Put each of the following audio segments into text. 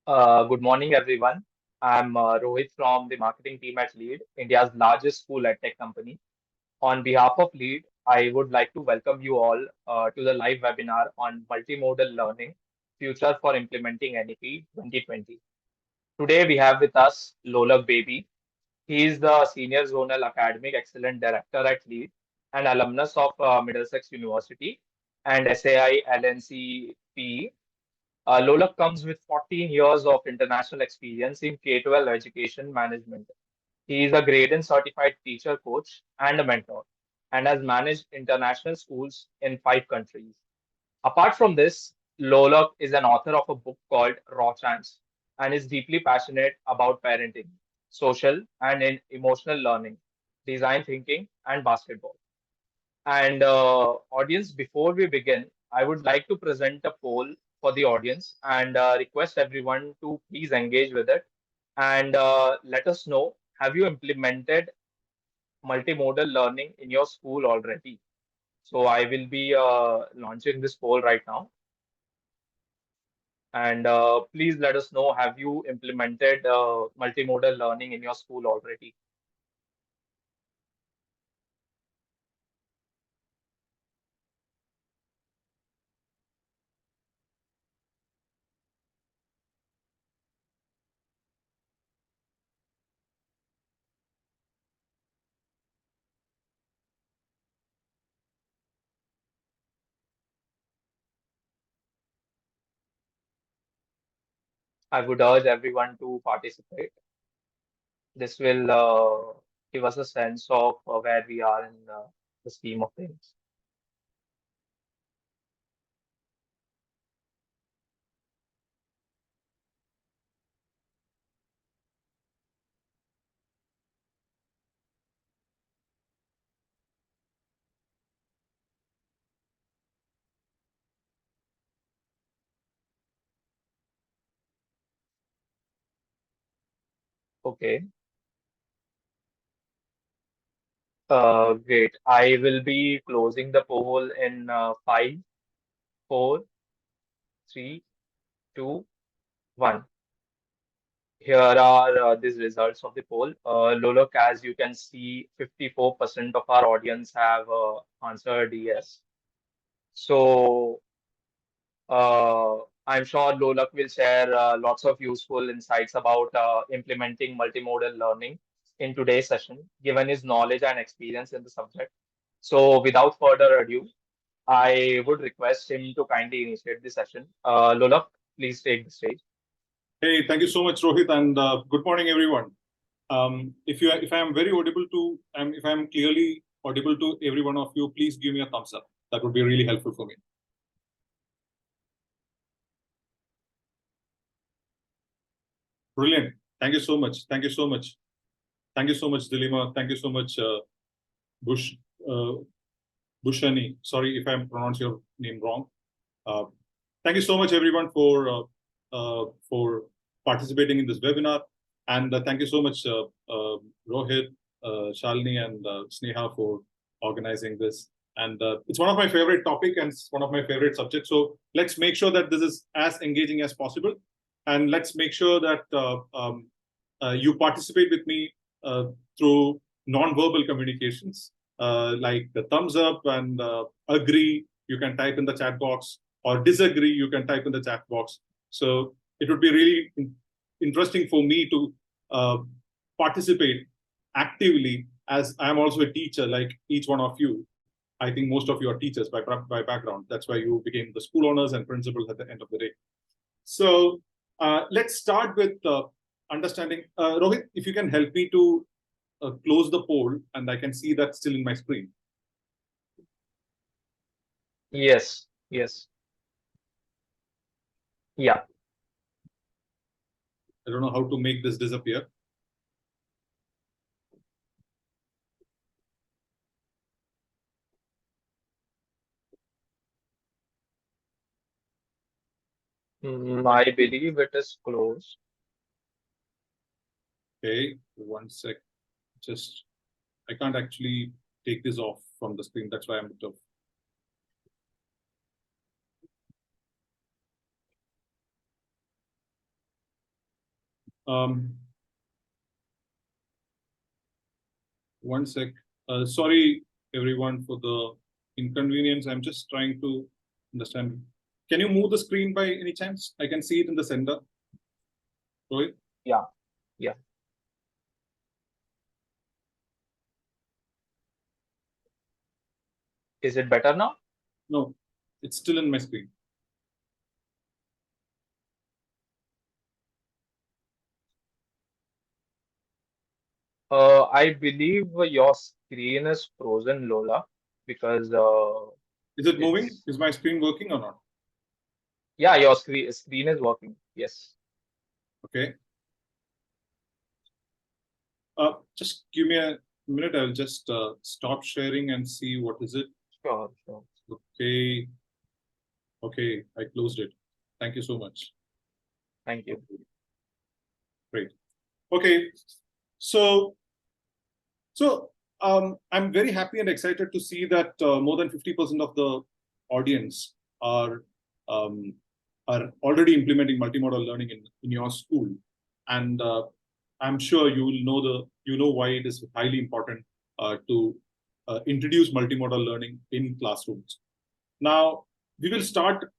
Good morning, everyone. I'm Rohit from the marketing team at Lead, India's largest school edtech company. On behalf of Lead, I would like to welcome you all to the live webinar on Multimodal Learning, Future for Implementing NEP 2020. Today, we have with us Loluck Baby. He is the Senior Zonal Academic Excellence Director at Lead, an alumnus of Middlesex University and SAI LNC PE. Loluck comes with 14 years of international experience in K-12 education management. He is a grade and certified teacher coach and a mentor and has managed international schools in 5 countries. Apart from this, Loluck is an author of a book called Raw Chance and is deeply passionate about parenting, social and emotional learning, design thinking, and basketball. And audience, before we begin, I would like to present a poll for the audience and request everyone to please engage with it and let us know, have you implemented multimodal learning in your school already? So I will be launching this poll right now. And please let us know, have you implemented multimodal learning in your school already? I would urge everyone to participate. This will give us a sense of where we are in the scheme of things. Okay, great. I will be closing the poll in 5, 4, 3, 2, 1. Here are these results of the poll. Lolok, as you can see, 54% of our audience have answered yes. So Uh, I'm sure Lolak will share lots of useful insights about implementing multimodal learning in today's session, given his knowledge and experience in the subject. So, without further ado, I would request him to kindly initiate the session. Lolak, please take the stage. Hey, thank you so much, Rohit, and good morning, everyone. If I am very audible to, if I am clearly audible to every one of you, please give me a thumbs up. That would be really helpful for me. Brilliant. Thank you so much. Thank you so much. Thank you so much, Dilima. Thank you so much, Bush, uh, Bushani. Sorry if I pronounce your name wrong. Uh, Thank you so much, everyone, for participating in this webinar, and thank you so much, Rohit, Shalini, and Sneha for organizing this. And it's one of my favorite topic and it's one of my favorite subjects. So let's make sure that this is as engaging as possible, and let's make sure that you participate with me through non-verbal communications, like the thumbs up and agree. You can type in the chat box, or disagree, you can type in the chat box. So it would be really interesting for me to participate actively, as I'm also a teacher like each one of you. I think most of you are teachers by background. That's why you became the school owners and principals at the end of the day. So let's start with understanding. Rohit, if you can help me to close the poll, and I can see that still in my screen. Yes, yes. Yeah. I don't know how to make this disappear. I believe it is closed. Okay, 1 sec. Just, I can't actually take this off from the screen. That's why I'm a bit of. One sec. Sorry, everyone, for the inconvenience. I'm just trying to understand. Can you move the screen by any chance? I can see it in the center. Rohit? Yeah, yeah. Is it better now? No, it's still in my screen. I believe your screen is frozen, Lola, because Is it moving? it's Is my screen working or not? yeah, your screen is working. Yes. Okay. Just give me a minute. I'll just stop sharing and see what is it. Sure, sure. Okay. Okay, I closed it. Thank you so much. Thank you. Great. Okay. So I'm very happy and excited to see that more than 50% of the audience are um, are already implementing multimodal learning in your school, and I'm sure you know why it is highly important to introduce multimodal learning in classrooms. Now we will start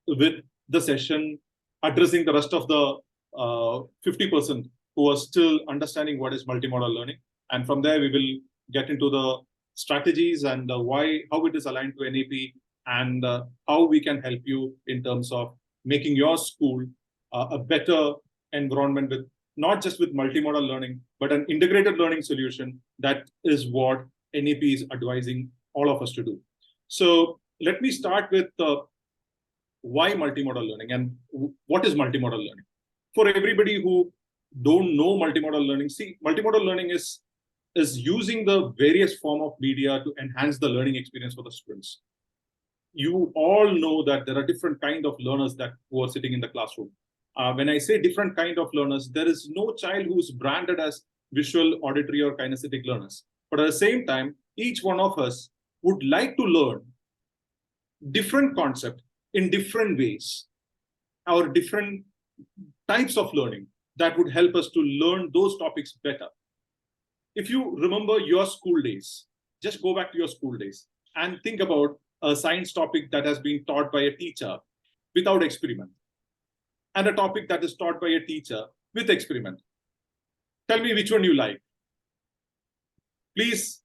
with the session addressing the rest of the 50% who are still understanding what is multimodal learning. And from there, we will get into the strategies and how it is aligned to NEP, and how we can help you in terms of making your school a better environment with not just with multimodal learning, but an integrated learning solution. That is what NEP is advising all of us to do. So let me start with why multimodal learning and what is multimodal learning. For everybody who don't know multimodal learning, see, multimodal learning is using the various form of media to enhance the learning experience for the students. You all know that there are different kind of learners that who are sitting in the classroom. When I say different kind of learners, there is no child who's branded as visual, auditory, or kinesthetic learners. But at the same time, each one of us would like to learn different concept in different ways, or different types of learning that would help us to learn those topics better. If you remember your school days, just go back to your school days and think about a science topic that has been taught by a teacher without experiment, and a topic that is taught by a teacher with experiment. Tell me which one you like. Please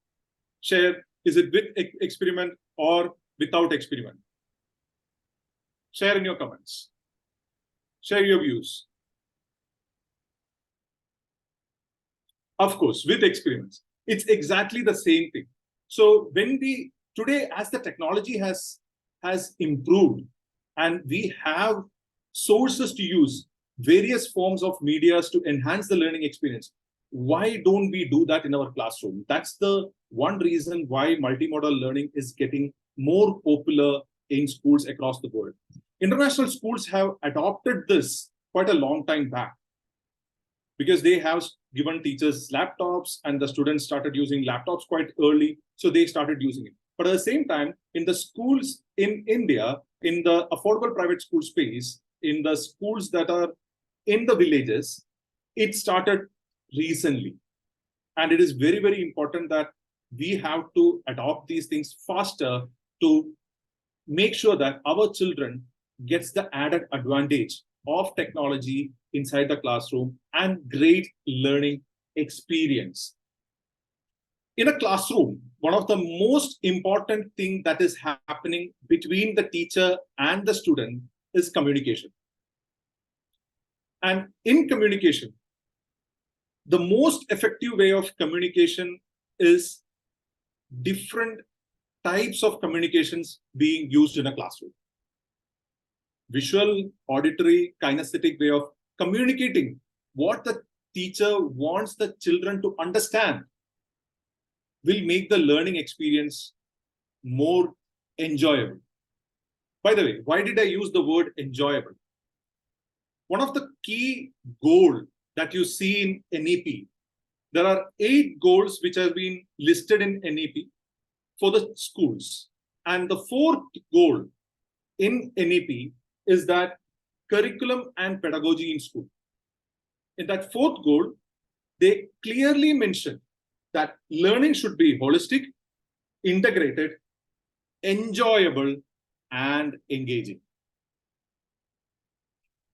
share, is it with experiment or without experiment? Share in your comments. Share your views. Of course, with experiments. It's exactly the same thing. So when we, today, as the technology has improved, and we have sources to use, various forms of medias to enhance the learning experience, why don't we do that in our classroom? That's the one reason why multimodal learning is getting more popular in schools across the world. International schools have adopted this quite a long time back, because they have given teachers laptops, and the students started using laptops quite early, so they started using it. But at the same time, in the schools in India, in the affordable private school space, in the schools that are in the villages, it started recently. And it is very, very important that we have to adopt these things faster to make sure that our children gets the added advantage of technology inside the classroom and great learning experience. In a classroom, one of the most important thing that is happening between the teacher and the student is communication. And in communication, the most effective way of communication is different types of communications being used in a classroom. Visual, auditory, kinesthetic way of communicating what the teacher wants the children to understand will make the learning experience more enjoyable. By the way, why did I use the word enjoyable? One of the key goals that you see in NEP, there are 8 goals which have been listed in NEP for the schools. And the 4th goal in NEP is that curriculum and pedagogy in school. in that fourth goal, they clearly mention that learning should be holistic, integrated, enjoyable, and engaging.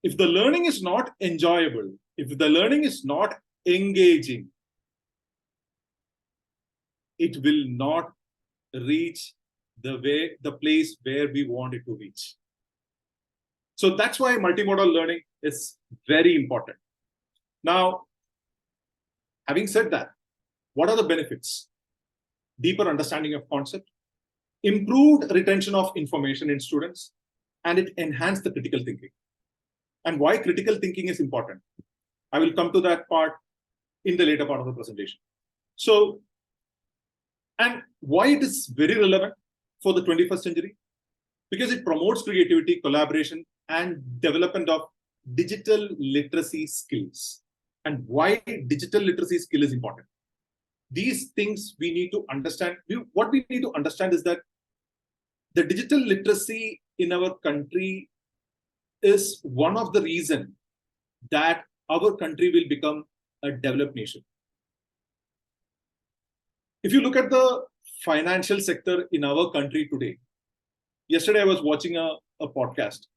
If the learning is not enjoyable, if the learning is not engaging, it will not reach the place where we want it to reach. So that's why multimodal learning is very important. Now, having said that, what are the benefits? Deeper understanding of concept, improved retention of information in students, and it enhanced the critical thinking. And why critical thinking is important, I will come to that part in the later part of the presentation. So, and why it is very relevant for the 21st century? Because it promotes creativity, collaboration, and development of digital literacy skills. And why digital literacy skill is important? These things we need to understand. What we need to understand is that the digital literacy in our country is one of the reasons that our country will become a developed nation. If you look at the financial sector in our country today, yesterday I was watching a podcast,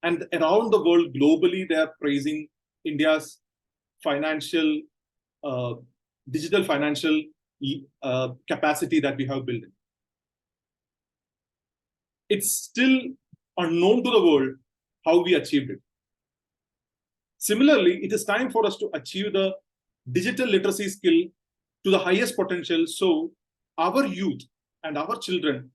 and around the world, globally, they are praising India's financial, digital financial capacity that we have built. It's still unknown to the world how we achieved it. Similarly, it is time for us to achieve the digital literacy skill to the highest potential, so our youth and our children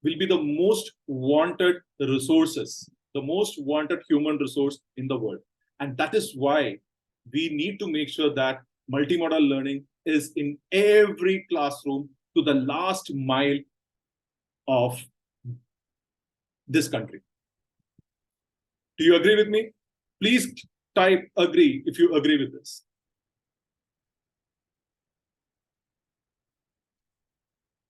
will be the most wanted resources, the most wanted human resource in the world. And that is why we need to make sure that multimodal learning is in every classroom to the last mile of this country. Do you agree with me? Please type agree if you agree with this.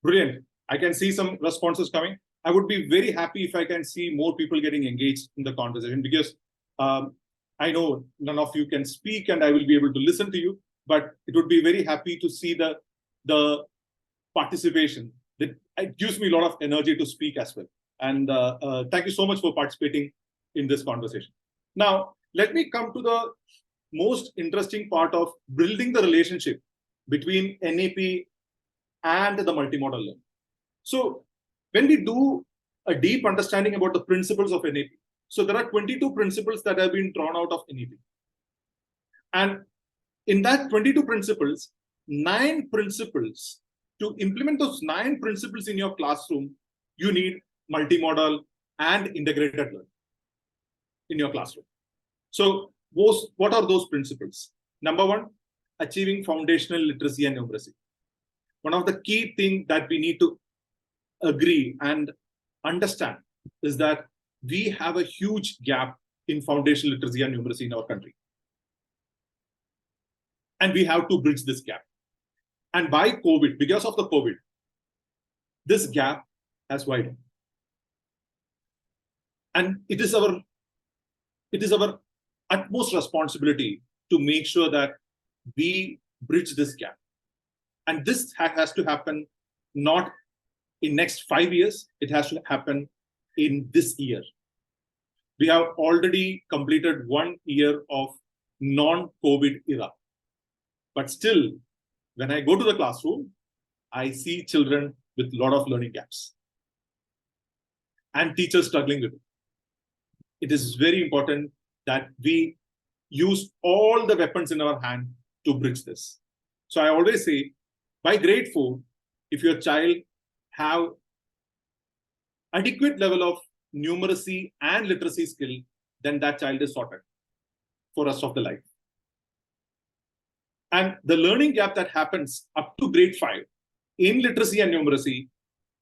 Brilliant. I can see some responses coming. I would be very happy if I can see more people getting engaged in the conversation, because I know none of you can speak and I will be able to listen to you, but it would be very happy to see the participation. It gives me a lot of energy to speak as well. And thank you so much for participating in this conversation. Now, let me come to the most interesting part of building the relationship between NEP and the multimodal learning. So when we do a deep understanding about the principles of NEP, so there are 22 principles that have been drawn out of NEP. And in that 22 principles, 9 principles, to implement those 9 principles in your classroom, you need multimodal and integrated learning in your classroom. So what are those principles? Number 1, achieving foundational literacy and numeracy. One of the key things that we need to agree and understand is that we have a huge gap in foundational literacy and numeracy in our country. And we have to bridge this gap. And by COVID, because of the COVID, this gap has widened. And it is our utmost responsibility to make sure that we bridge this gap. And this has to happen not in next 5 years, it has to happen in this year. We have already completed 1 year of non-COVID era. But still, when I go to the classroom, I see children with a lot of learning gaps and teachers struggling with it. It is very important that we use all the weapons in our hand to bridge this. So I always say, by grade 4, if your child have adequate level of numeracy and literacy skill, then that child is sorted for the rest of the life. And the learning gap that happens up to grade 5 in literacy and numeracy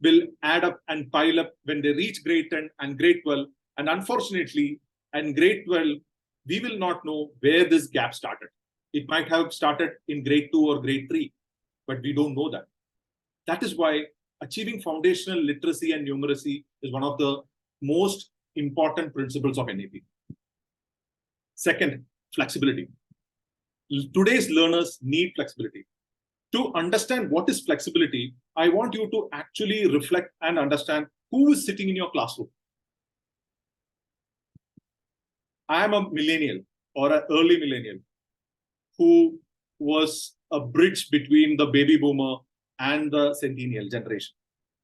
will add up and pile up when they reach grade 10 and grade 12. And unfortunately, in grade 12, we will not know where this gap started. It might have started in grade 2 or grade 3, but we don't know that. That is why achieving foundational literacy and numeracy is one of the most important principles of NEP. Second, flexibility. Today's learners need flexibility. To understand what is flexibility, I want you to actually reflect and understand who is sitting in your classroom. I am a millennial or an early millennial who was a bridge between the baby boomer and the centennial generation.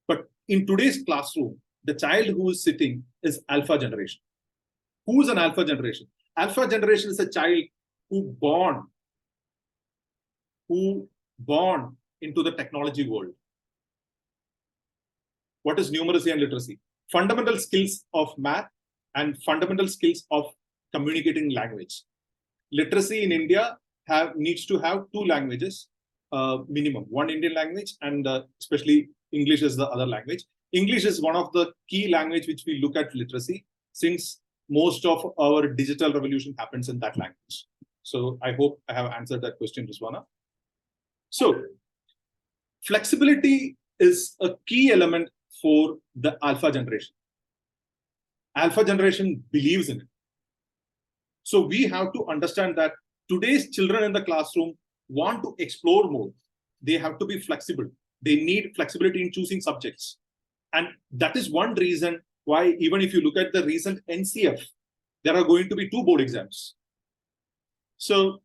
But in today's classroom, the child who is sitting is alpha generation. Who is an alpha generation? Alpha generation is a child who born into the technology world. What is numeracy and literacy? Fundamental skills of math and fundamental skills of communicating language. Literacy in India needs to have 2 languages minimum, 1 Indian language and especially English is the other language. English is one of the key language which we look at literacy, since most of our digital revolution happens in that language. So I hope I have answered that question, Rizwana. So flexibility is a key element for the alpha generation. Alpha generation believes in it. So we have to understand that today's children in the classroom want to explore more. They have to be flexible. They need flexibility in choosing subjects. And that is one reason why, even if you look at the recent NCF, there are going to be 2 board exams. So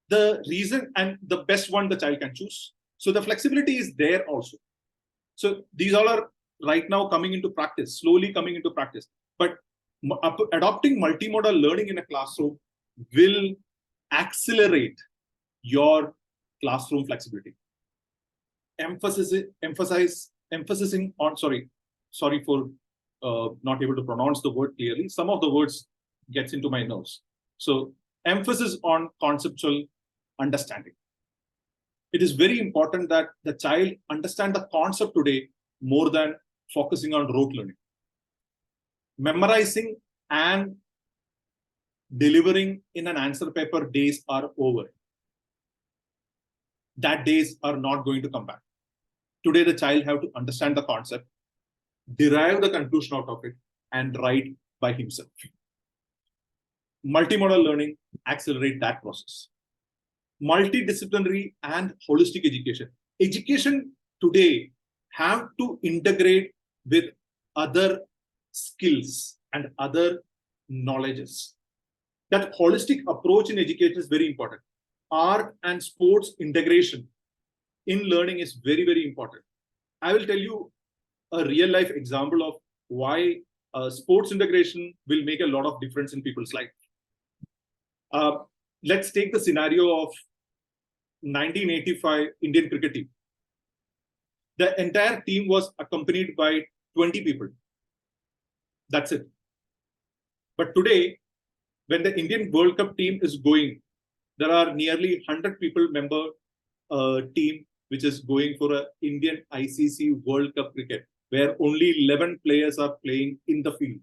the reason and the best one the child can choose. So the flexibility is there also. So these all are right now coming into practice, slowly coming into practice. But adopting multimodal learning in a classroom will accelerate your classroom flexibility. Emphasizing on, sorry for not able to pronounce the word clearly. Some of the words gets into my nose. So emphasis on conceptual understanding. It is very important that the child understand the concept today more than focusing on rote learning. Memorizing and delivering in an answer paper days are over. That days are not going to come back. Today, the child have to understand the concept, derive the conclusion out of it, and write by himself. Multimodal learning accelerate that process. Multidisciplinary and holistic education. Education today have to integrate with other skills and other knowledges. That holistic approach in education is very important. Art and sports integration in learning is very, very important. I will tell you a real life example of why sports integration will make a lot of difference in people's life. Let's take the scenario of 1985 Indian cricket team. The entire team was accompanied by 20 people. That's it. But today, when the Indian World Cup team is going, there are nearly 100 people member team which is going for an Indian ICC World Cup cricket, where only 11 players are playing in the field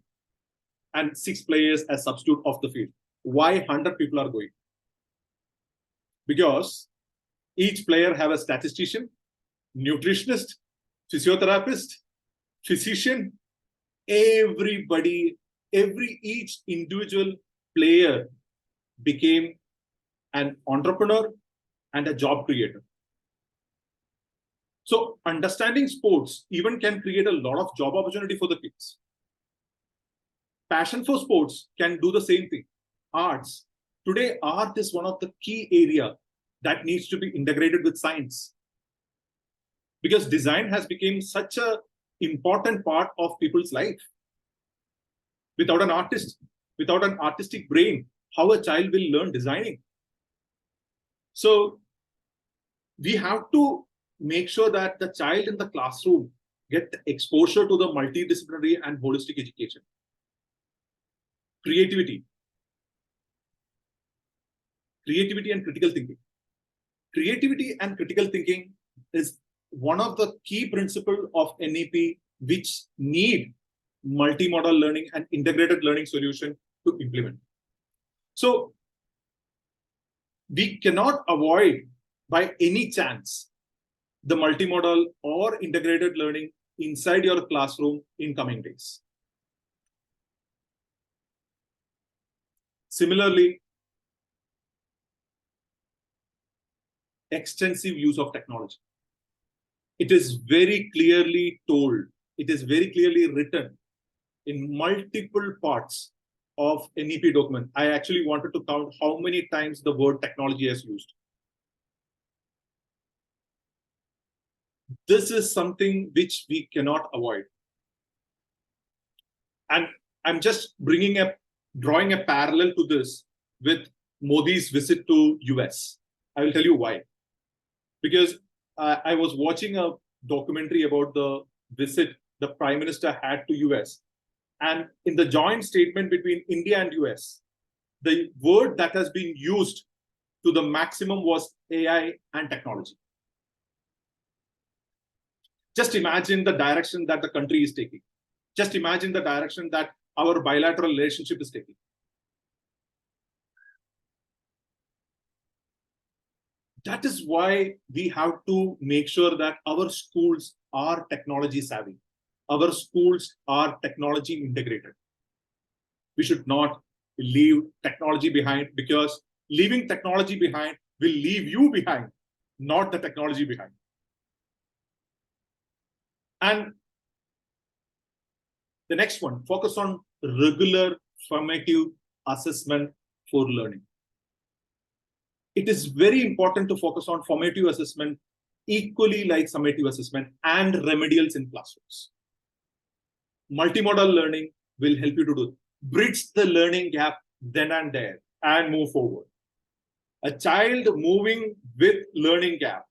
and 6 players as substitute off the field. Why 100 people are going? Because each player have a statistician, nutritionist, physiotherapist, physician, everybody, each individual player became an entrepreneur and a job creator. So understanding sports even can create a lot of job opportunity for the kids. Passion for sports can do the same thing. Arts. Today, art is one of the key area that needs to be integrated with science. Because design has become such an important part of people's life. Without an artist, without an artistic brain, how a child will learn designing? So we have to make sure that the child in the classroom get exposure to the multidisciplinary and holistic education. Creativity and critical thinking. Creativity and critical thinking is one of the key principles of NEP, which need multimodal learning and integrated learning solution to implement. So we cannot avoid by any chance the multimodal or integrated learning inside your classroom in coming days. Similarly, extensive use of technology. It is very clearly told, it is very clearly written in multiple parts of NEP document. I actually wanted to count how many times the word technology is used. This is something which we cannot avoid. And I'm just drawing a parallel to this with Modi's visit to US. I will tell you why. Because I was watching a documentary about the visit the Prime Minister had to US. And in the joint statement between India and US, the word that has been used to the maximum was AI and technology. Just imagine the direction that the country is taking. Just imagine the direction that our bilateral relationship is taking. That is why we have to make sure that our schools are technology savvy. Our schools are technology integrated. We should not leave technology behind, because leaving technology behind will leave you behind, not the technology behind. And the next one, focus on regular formative assessment for learning. It is very important to focus on formative assessment equally like summative assessment and remedials in classrooms. Multimodal learning will help you to do bridge the learning gap then and there and move forward. A child moving with learning gap,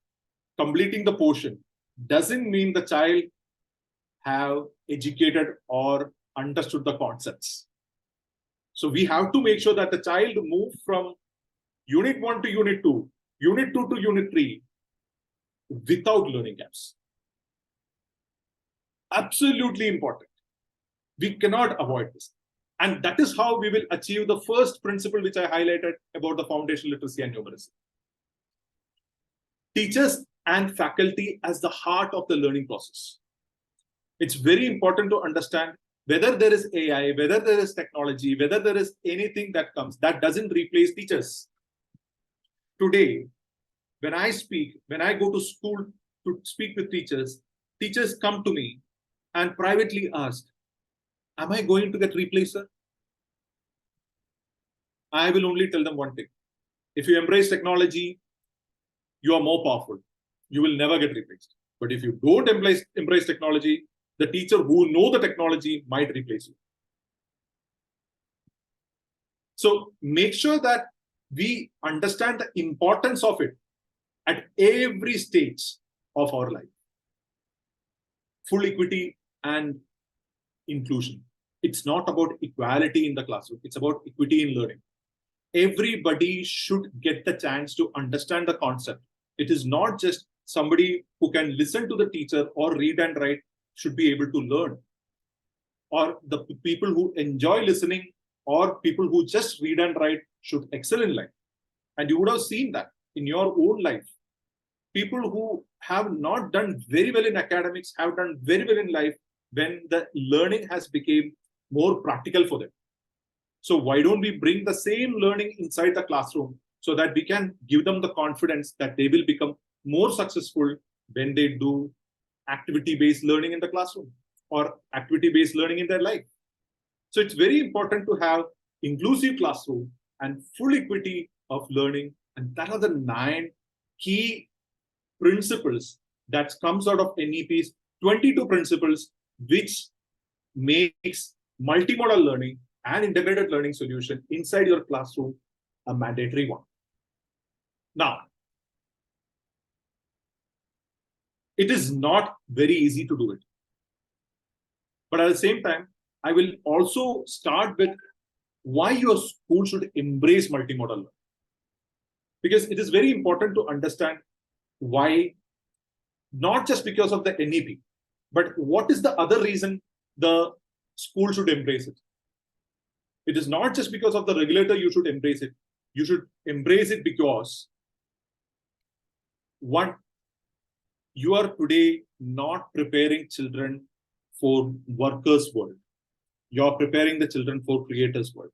completing the portion, doesn't mean the child have educated or understood the concepts. So we have to make sure that the child move from Unit 1 to Unit 2, Unit 2 to Unit 3 without learning gaps. Absolutely important. We cannot avoid this. And that is how we will achieve the first principle which I highlighted about the foundational literacy and numeracy. Teachers and faculty as the heart of the learning process. It's very important to understand whether there is AI, whether there is technology, whether there is anything that comes, that doesn't replace teachers. Today, when I go to school to speak with teachers, teachers come to me and privately ask, am I going to get replaced, sir? I will only tell them one thing. If you embrace technology, you are more powerful. You will never get replaced. But if you don't embrace technology, the teacher who knows the technology might replace you. So make sure that we understand the importance of it at every stage of our life. Full equity and inclusion. It's not about equality in the classroom. It's about equity in learning. Everybody should get the chance to understand the concept. It is not just somebody who can listen to the teacher or read and write should be able to learn. Or the people who enjoy listening or people who just read and write should excel in life. And you would have seen that in your own life. People who have not done very well in academics have done very well in life when the learning has become more practical for them. So why don't we bring the same learning inside the classroom so that we can give them the confidence that they will become more successful when they do activity-based learning in the classroom or activity-based learning in their life. So it's very important to have inclusive classroom and full equity of learning. And that are the 9 key principles that comes out of NEP's 22 principles, which makes multimodal learning and integrated learning solution inside your classroom a mandatory one. Now, it is not very easy to do it. But at the same time, I will also start with why your school should embrace multimodal learning. Because it is very important to understand why, not just because of the NEP, but what is the other reason the school should embrace it. It is not just because of the regulator you should embrace it. You should embrace it because, one, you are today not preparing children for workers' world. You are preparing the children for creators' world.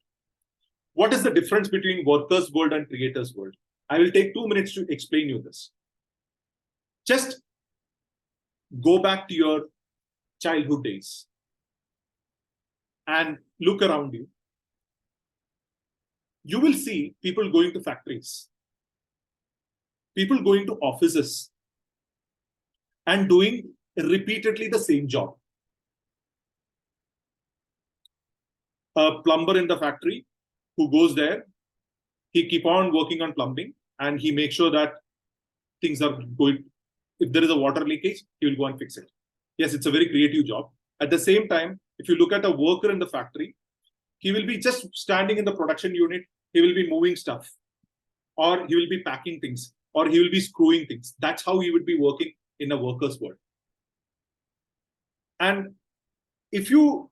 What is the difference between workers' world and creators' world? I will take 2 minutes to explain you this. Just go back to your childhood days and look around you. You will see people going to factories, people going to offices and doing repeatedly the same job. A plumber in the factory who goes there, he keep on working on plumbing and he makes sure that things are going. If there is a water leakage, he will go and fix it. Yes, it's a very creative job. At the same time, if you look at a worker in the factory, he will be just standing in the production unit. He will be moving stuff, or he will be packing things, or he will be screwing things. That's how he would be working in a worker's world. And if you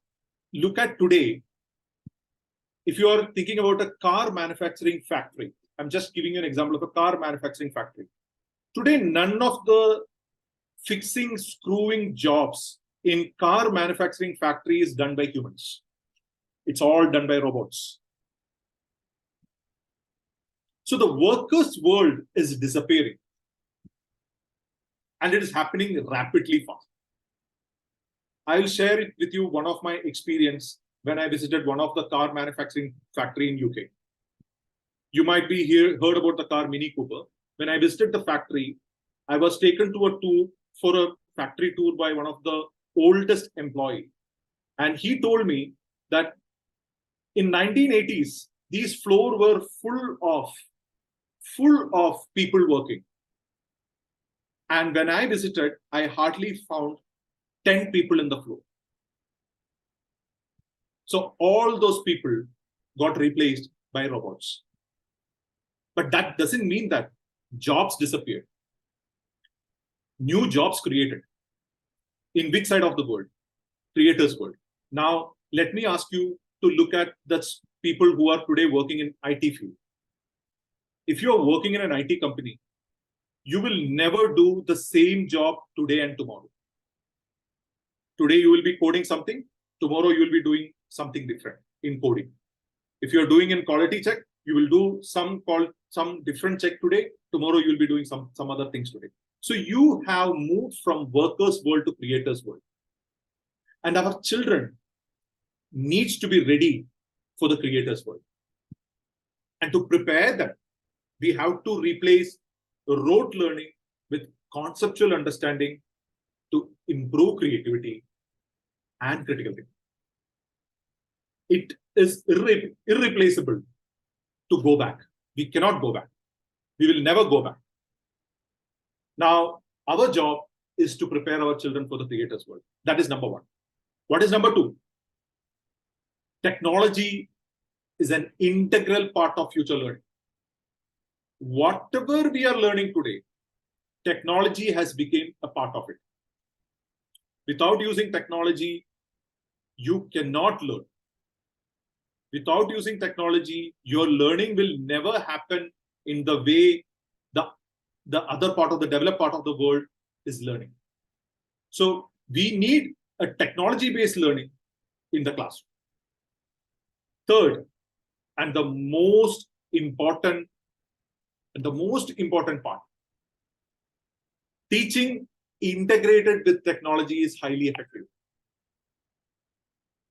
look at today, if you are thinking about a car manufacturing factory, I'm just giving you an example of a car manufacturing factory. Today, none of the fixing, screwing jobs in car manufacturing factory is done by humans. It's all done by robots. So the workers' world is disappearing. And it is happening rapidly fast. I'll share it with you one of my experience when I visited one of the car manufacturing factory in UK. You might be heard about the car Mini Cooper. When I visited the factory, I was taken to a tour for a factory tour by one of the oldest employee. And he told me that in 1980s, these floors were full of people working. And when I visited, I hardly found 10 people in the floor. So all those people got replaced by robots. But that doesn't mean that jobs disappeared. New jobs created. In which side of the world? Creators' world. Now, let me ask you to look at the people who are today working in IT field. If you are working in an IT company, you will never do the same job today and tomorrow. Today, you will be coding something. Tomorrow, you will be doing something different in coding. If you're doing in quality check, you will do some different check today. Tomorrow, you'll be doing some other things today. So you have moved from workers' world to creators' world. And our children needs to be ready for the creators' world. And to prepare them, we have to replace rote learning with conceptual understanding to improve creativity and critical thinking. It is irreplaceable to go back. We cannot go back. We will never go back. Now, our job is to prepare our children for the creators' world. That is number one. What is number two? Technology is an integral part of future learning. Whatever we are learning today, technology has become a part of it. Without using technology, you cannot learn. Without using technology, your learning will never happen in the way the other part of the developed part of the world is learning. So we need a technology-based learning in the classroom. Third, and the most important part, teaching integrated with technology is highly effective.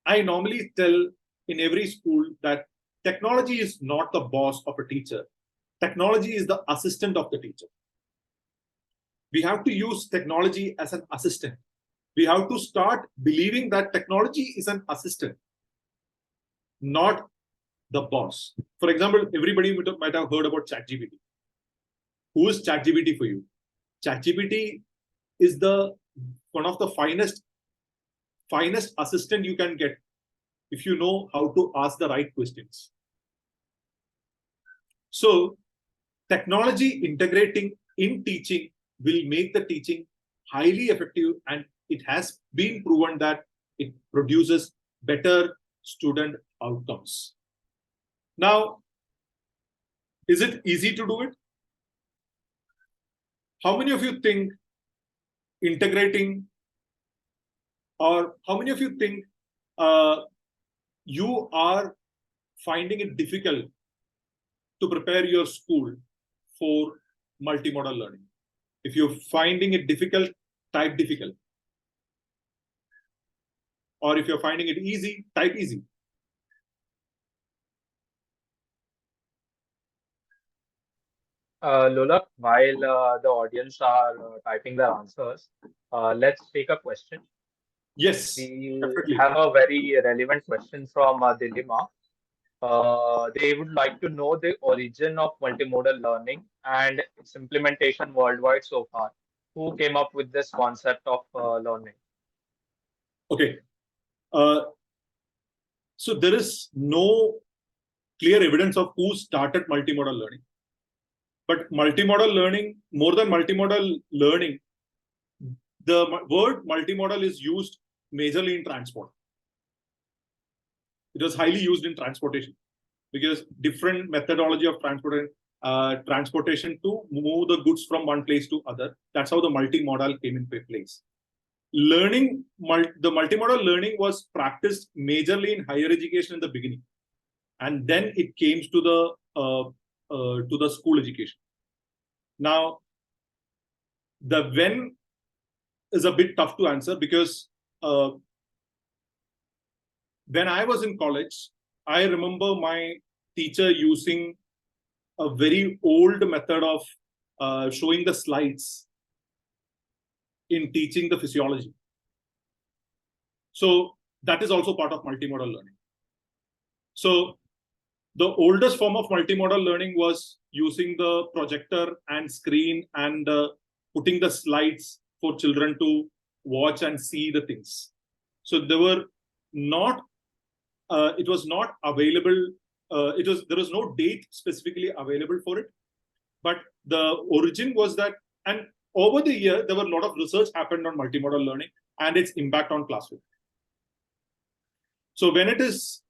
I normally tell in every school that technology is not the boss of a teacher. Technology is the assistant of the teacher. We have to use technology as an assistant. We have to start believing that technology is an assistant, not the boss. For example, everybody might have heard about ChatGPT. Who is ChatGPT for you? ChatGPT is one of the finest assistant you can get if you know how to ask the right questions. So technology integrating in teaching will make the teaching highly effective, and it has been proven that it produces better student outcomes. Now, is it easy to do it? How many of you think integrating, or how many of you think you are finding it difficult to prepare your school for multimodal learning. If you're finding it difficult, type difficult. Or if you're finding it easy, type easy. Loluck, while the audience are typing their answers, let's take a question. Yes, We definitely. have a very relevant question from Dilima. They would like to know the origin of multimodal learning and its implementation worldwide so far. Who came up with this concept of learning? Okay. So there is no clear evidence of who started multimodal learning. But multimodal learning, more than multimodal learning, the word multimodal is used majorly in transport. It was highly used in transportation because different methodology of transportation to move the goods from one place to other. That's how the multimodal came into place. The multimodal learning was practiced majorly in higher education in the beginning, and then it came to the school education. Now, the when is a bit tough to answer because when I was in college, I remember my teacher using a very old method of showing the slides in teaching the physiology. So that is also part of multimodal learning. So the oldest form of multimodal learning was using the projector and screen and putting the slides for children to watch and see the things. So there were not, it was not available. There was no date specifically available for it, but the origin was that, and over the year, there were a lot of research happened on multimodal learning and its impact on classroom. So when it is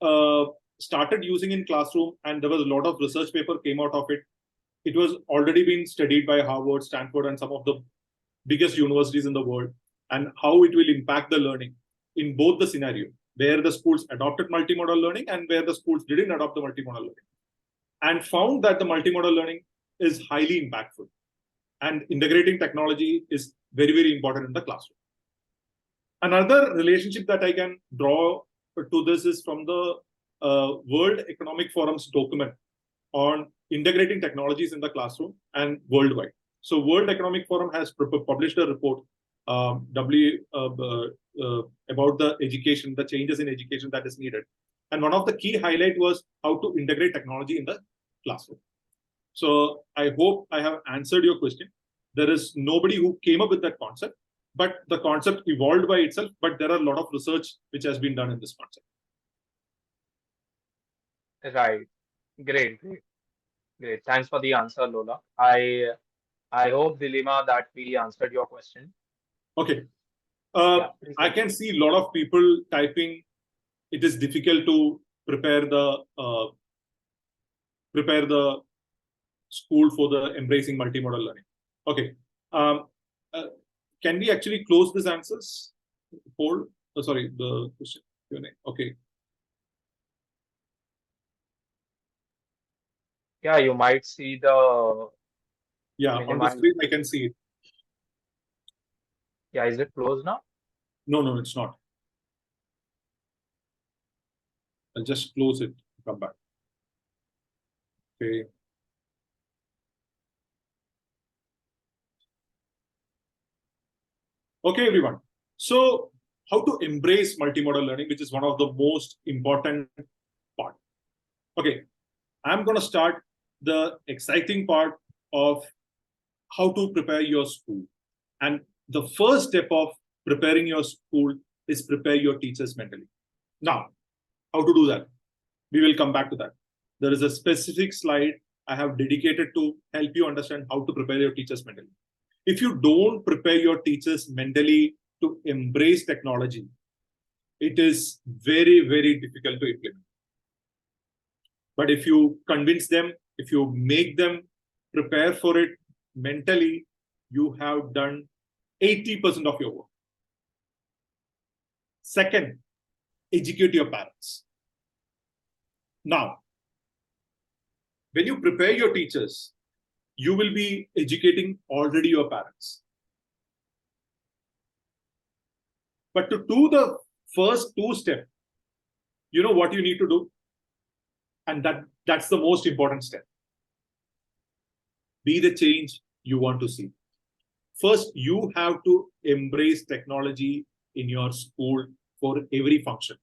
started using in classroom and there was a lot of research paper came out of it, it was already been studied by Harvard, Stanford, and some of the biggest universities in the world, and how it will impact the learning in both the scenario, where the schools adopted multimodal learning and where the schools didn't adopt the multimodal learning, and found that the multimodal learning is highly impactful. And integrating technology is very, very important in the classroom. Another relationship that I can draw to this is from the World Economic Forum's document on integrating technologies in the classroom and worldwide. So World Economic Forum has published a report about the education, the changes in education that is needed. And one of the key highlight was how to integrate technology in the classroom. So I hope I have answered your question. There is nobody who came up with that concept, but the concept evolved by itself, but there are a lot of research which has been done in this concept. Right. Great. Thanks for the answer, Lola. I hope, Dilima, that we answered your question. Okay. I can see a lot of people typing. It is difficult to prepare the school for the embracing multimodal learning. Okay. Can we actually close these answers? Poll. Sorry, the question. Okay. Yeah, you might see the. Yeah, on the screen I can see it. Yeah, is it closed now? No, it's not. I'll just close it. Come back. Okay. Okay, everyone. So, how to embrace multimodal learning, which is one of the most important part. Okay, I'm going to start the exciting part of how to prepare your school. And the first step of preparing your school is prepare your teachers mentally. Now, how to do that? We will come back to that. There is a specific slide I have dedicated to help you understand how to prepare your teachers mentally. If you don't prepare your teachers mentally to embrace technology, it is very, very difficult to implement. But if you convince them, if you make them prepare for it mentally, you have done 80% of your work. Second, educate your parents. Now, when you prepare your teachers, you will be educating already your parents. But to do the first two steps, you know what you need to do? And that's the most important step. Be the change you want to see. First, you have to embrace technology in your school for every function.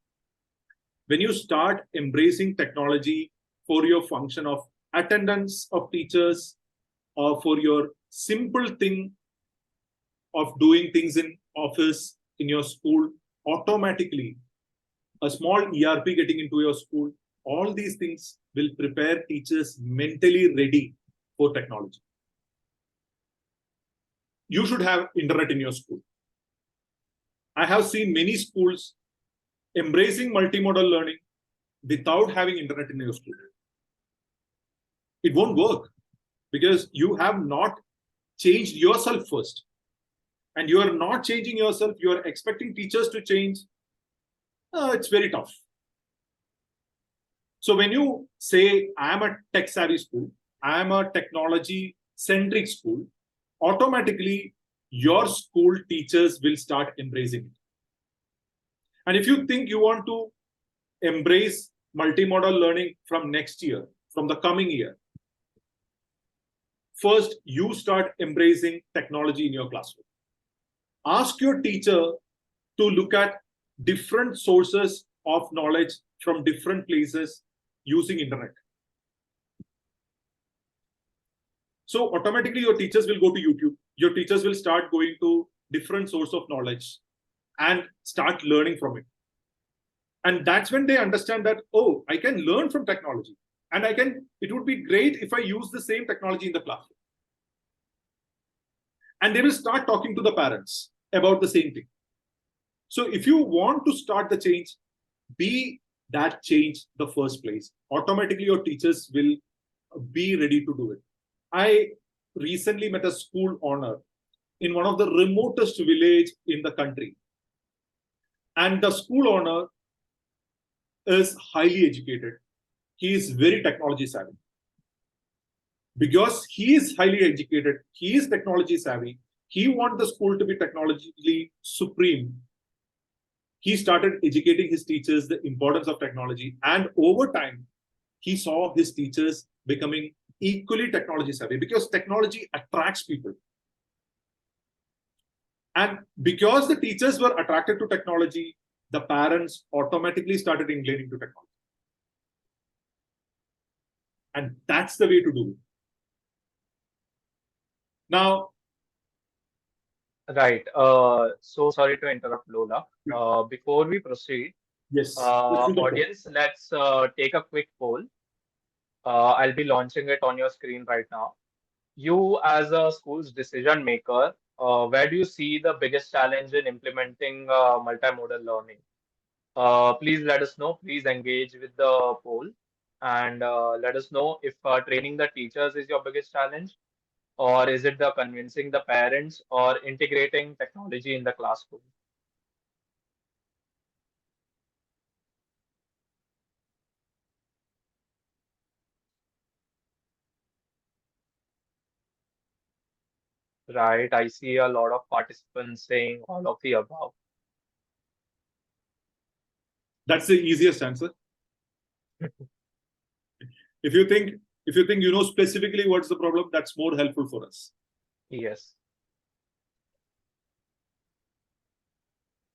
When you start embracing technology for your function of attendance of teachers, or for your simple thing of doing things in office, in your school, automatically, a small ERP getting into your school, all these things will prepare teachers mentally ready for technology. You should have internet in your school. I have seen many schools embracing multimodal learning without having internet in your school. It won't work because you have not changed yourself first. And you are not changing yourself, you are expecting teachers to change. It's very tough. So when you say, I am a tech savvy school, I am a technology centric school, automatically your school teachers will start embracing it. And if you think you want to embrace multimodal learning from next year, from the coming year, first you start embracing technology in your classroom. Ask your teacher to look at different sources of knowledge from different places using internet. So automatically your teachers will go to YouTube. Your teachers will start going to different source of knowledge and start learning from it. And that's when they understand that, oh, I can learn from technology. And it would be great if I use the same technology in the classroom. And they will start talking to the parents about the same thing. So if you want to start the change, be that change the first place. Automatically your teachers will be ready to do it. I recently met a school owner in one of the remotest village in the country. And the school owner is highly educated. He is very technology savvy. Because he is highly educated, he is technology savvy, he wants the school to be technologically supreme. He started educating his teachers the importance of technology. And over time, he saw his teachers becoming equally technology savvy because technology attracts people. And because the teachers were attracted to technology, the parents automatically started inclining to technology. And that's the way to do it. Now, Right. So sorry to interrupt, Lola. Before we proceed, yes, audience, let's take a quick poll. I'll be launching it on your screen right now. You, as a school's decision maker, where do you see the biggest challenge in implementing multimodal learning? Please let us know. Please engage with the poll and let us know if training the teachers is your biggest challenge, or is it the convincing the parents or integrating technology in the classroom? Right. I see a lot of participants saying all of the above. that's the easiest answer. If you think you know specifically what's the problem, that's more helpful for us. Yes.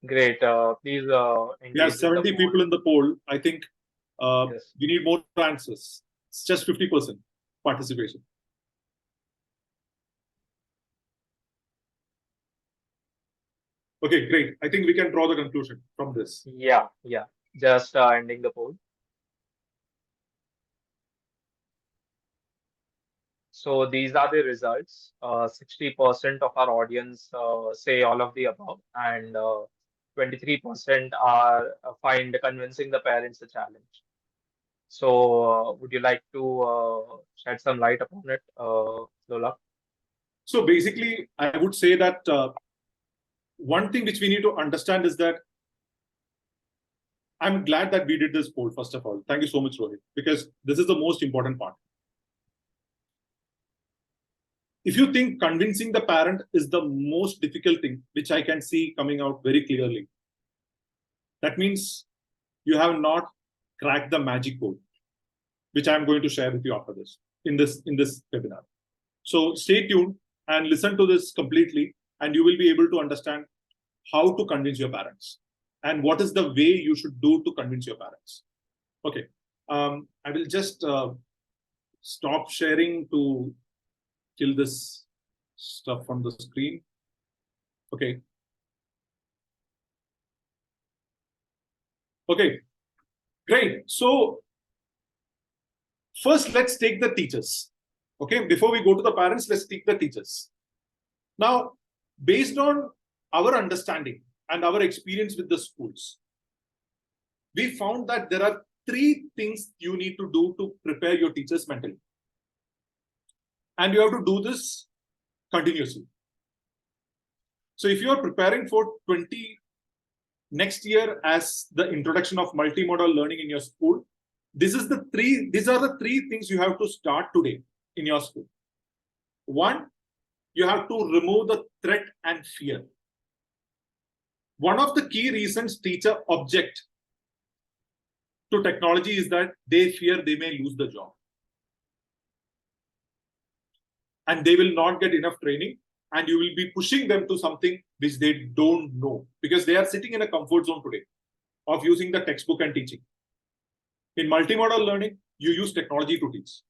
Great. Please We have engage with the 70 poll. people in the poll. I think Yes. we need more answers. It's just 50% participation. Okay, great. I think we can draw the conclusion from this. Yeah. Yeah. Just ending the poll. So these are the results. 60% of our audience say all of the above, and 23% are find convincing the parents a challenge. So would you like to shed some light upon it, Lola? So basically, I would say that one thing which we need to understand is that I'm glad that we did this poll, first of all. Thank you so much, Rohit, because this is the most important part. If you think convincing the parent is the most difficult thing, which I can see coming out very clearly, that means you have not cracked the magic code, which I'm going to share with you after this, in this webinar. So stay tuned and listen to this completely, and you will be able to understand how to convince your parents and what is the way you should do to convince your parents. Okay, I will just stop sharing to kill this stuff from the screen. Okay. Okay, great. So first, let's take the teachers. Okay, before we go to the parents, let's take the teachers. Now, based on our understanding and our experience with the schools, we found that there are 3 things you need to do to prepare your teachers mentally. And you have to do this continuously. So if you are preparing for next year as the introduction of multimodal learning in your school, these are the 3 things you have to start today in your school. 1, you have to remove the threat and fear. One of the key reasons teachers object to technology is that they fear they may lose the job. And they will not get enough training, and you will be pushing them to something which they don't know, because they are sitting in a comfort zone today of using the textbook and teaching. In multimodal learning, you use technology to teach.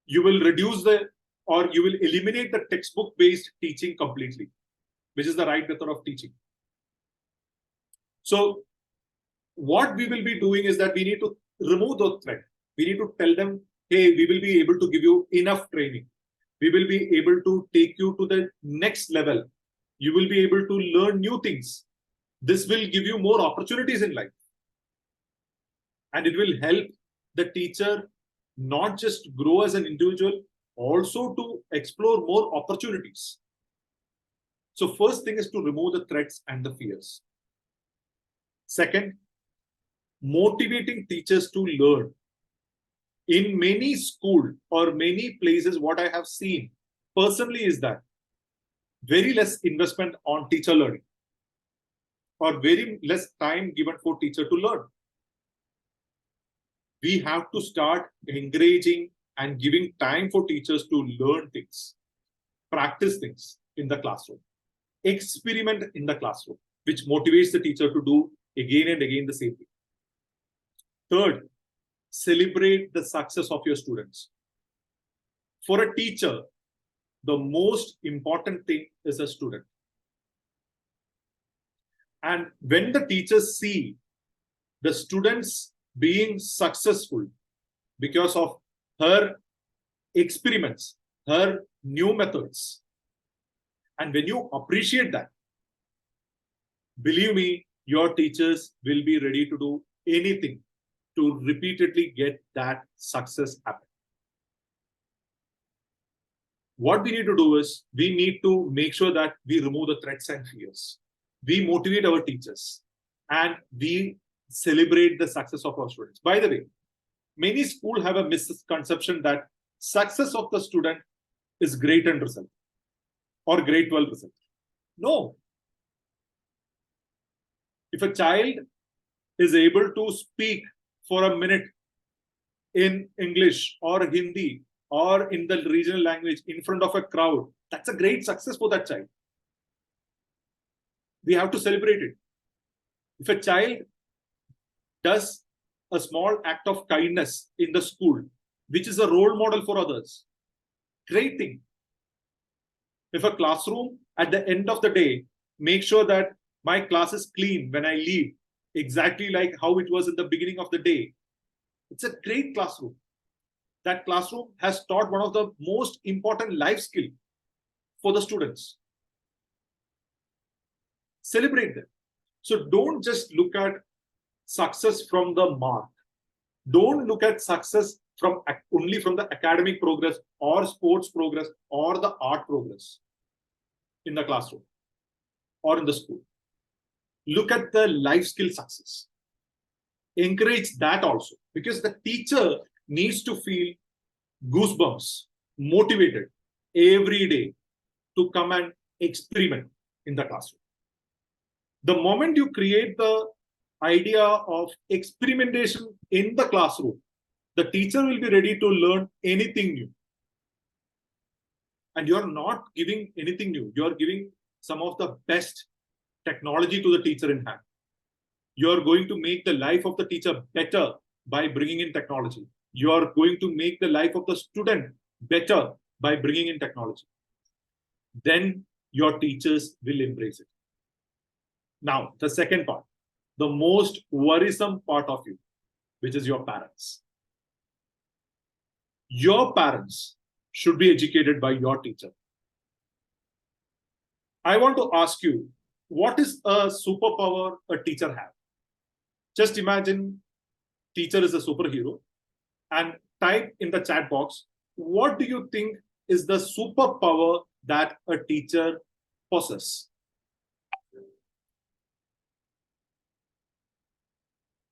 You will reduce you will eliminate the textbook-based teaching completely, which is the right method of teaching. So what we will be doing is that we need to remove the threat. We need to tell them, hey, we will be able to give you enough training. We will be able to take you to the next level. You will be able to learn new things. This will give you more opportunities in life. And it will help the teacher not just grow as an individual, also to explore more opportunities. So first thing is to remove the threats and the fears. Second, motivating teachers to learn. In many schools or many places, what I have seen personally is that very less investment on teacher learning, or very less time given for teacher to learn. We have to start encouraging and giving time for teachers to learn things, practice things in the classroom, experiment in the classroom, which motivates the teacher to do again and again the same thing. Third, celebrate the success of your students. For a teacher, the most important thing is a student. And when the teachers see the students being successful because of her experiments, her new methods, and when you appreciate that, believe me, your teachers will be ready to do anything to repeatedly get that success happen. What we need to do is, we need to make sure that we remove the threats and fears. We motivate our teachers and we celebrate the success of our students. By the way, many schools have a misconception that success of the student is grade 10 result or grade 12 result. No. If a child is able to speak for a minute in English or Hindi or in the regional language in front of a crowd, that's a great success for that child. We have to celebrate it. If a child does a small act of kindness in the school, which is a role model for others, great thing. If a classroom at the end of the day, make sure that my class is clean when I leave, exactly like how it was in the beginning of the day, it's a great classroom. That classroom has taught one of the most important life skills for the students. Celebrate them. So don't just look at success from the mark. Don't look at success only from the academic progress or sports progress or the art progress in the classroom or in the school. Look at the life skill success. Encourage that also, because the teacher needs to feel goosebumps, motivated every day to come and experiment in the classroom. The moment you create the idea of experimentation in the classroom, the teacher will be ready to learn anything new. And you're not giving anything new. You're giving some of the best technology to the teacher in hand. You're going to make the life of the teacher better by bringing in technology. You're going to make the life of the student better by bringing in technology. Then your teachers will embrace it. Now, the second part, the most worrisome part of you, which is your parents. Your parents should be educated by your teacher. I want to ask you, what is a superpower a teacher has? Just imagine teacher is a superhero and type in the chat box, what do you think is the superpower that a teacher possesses?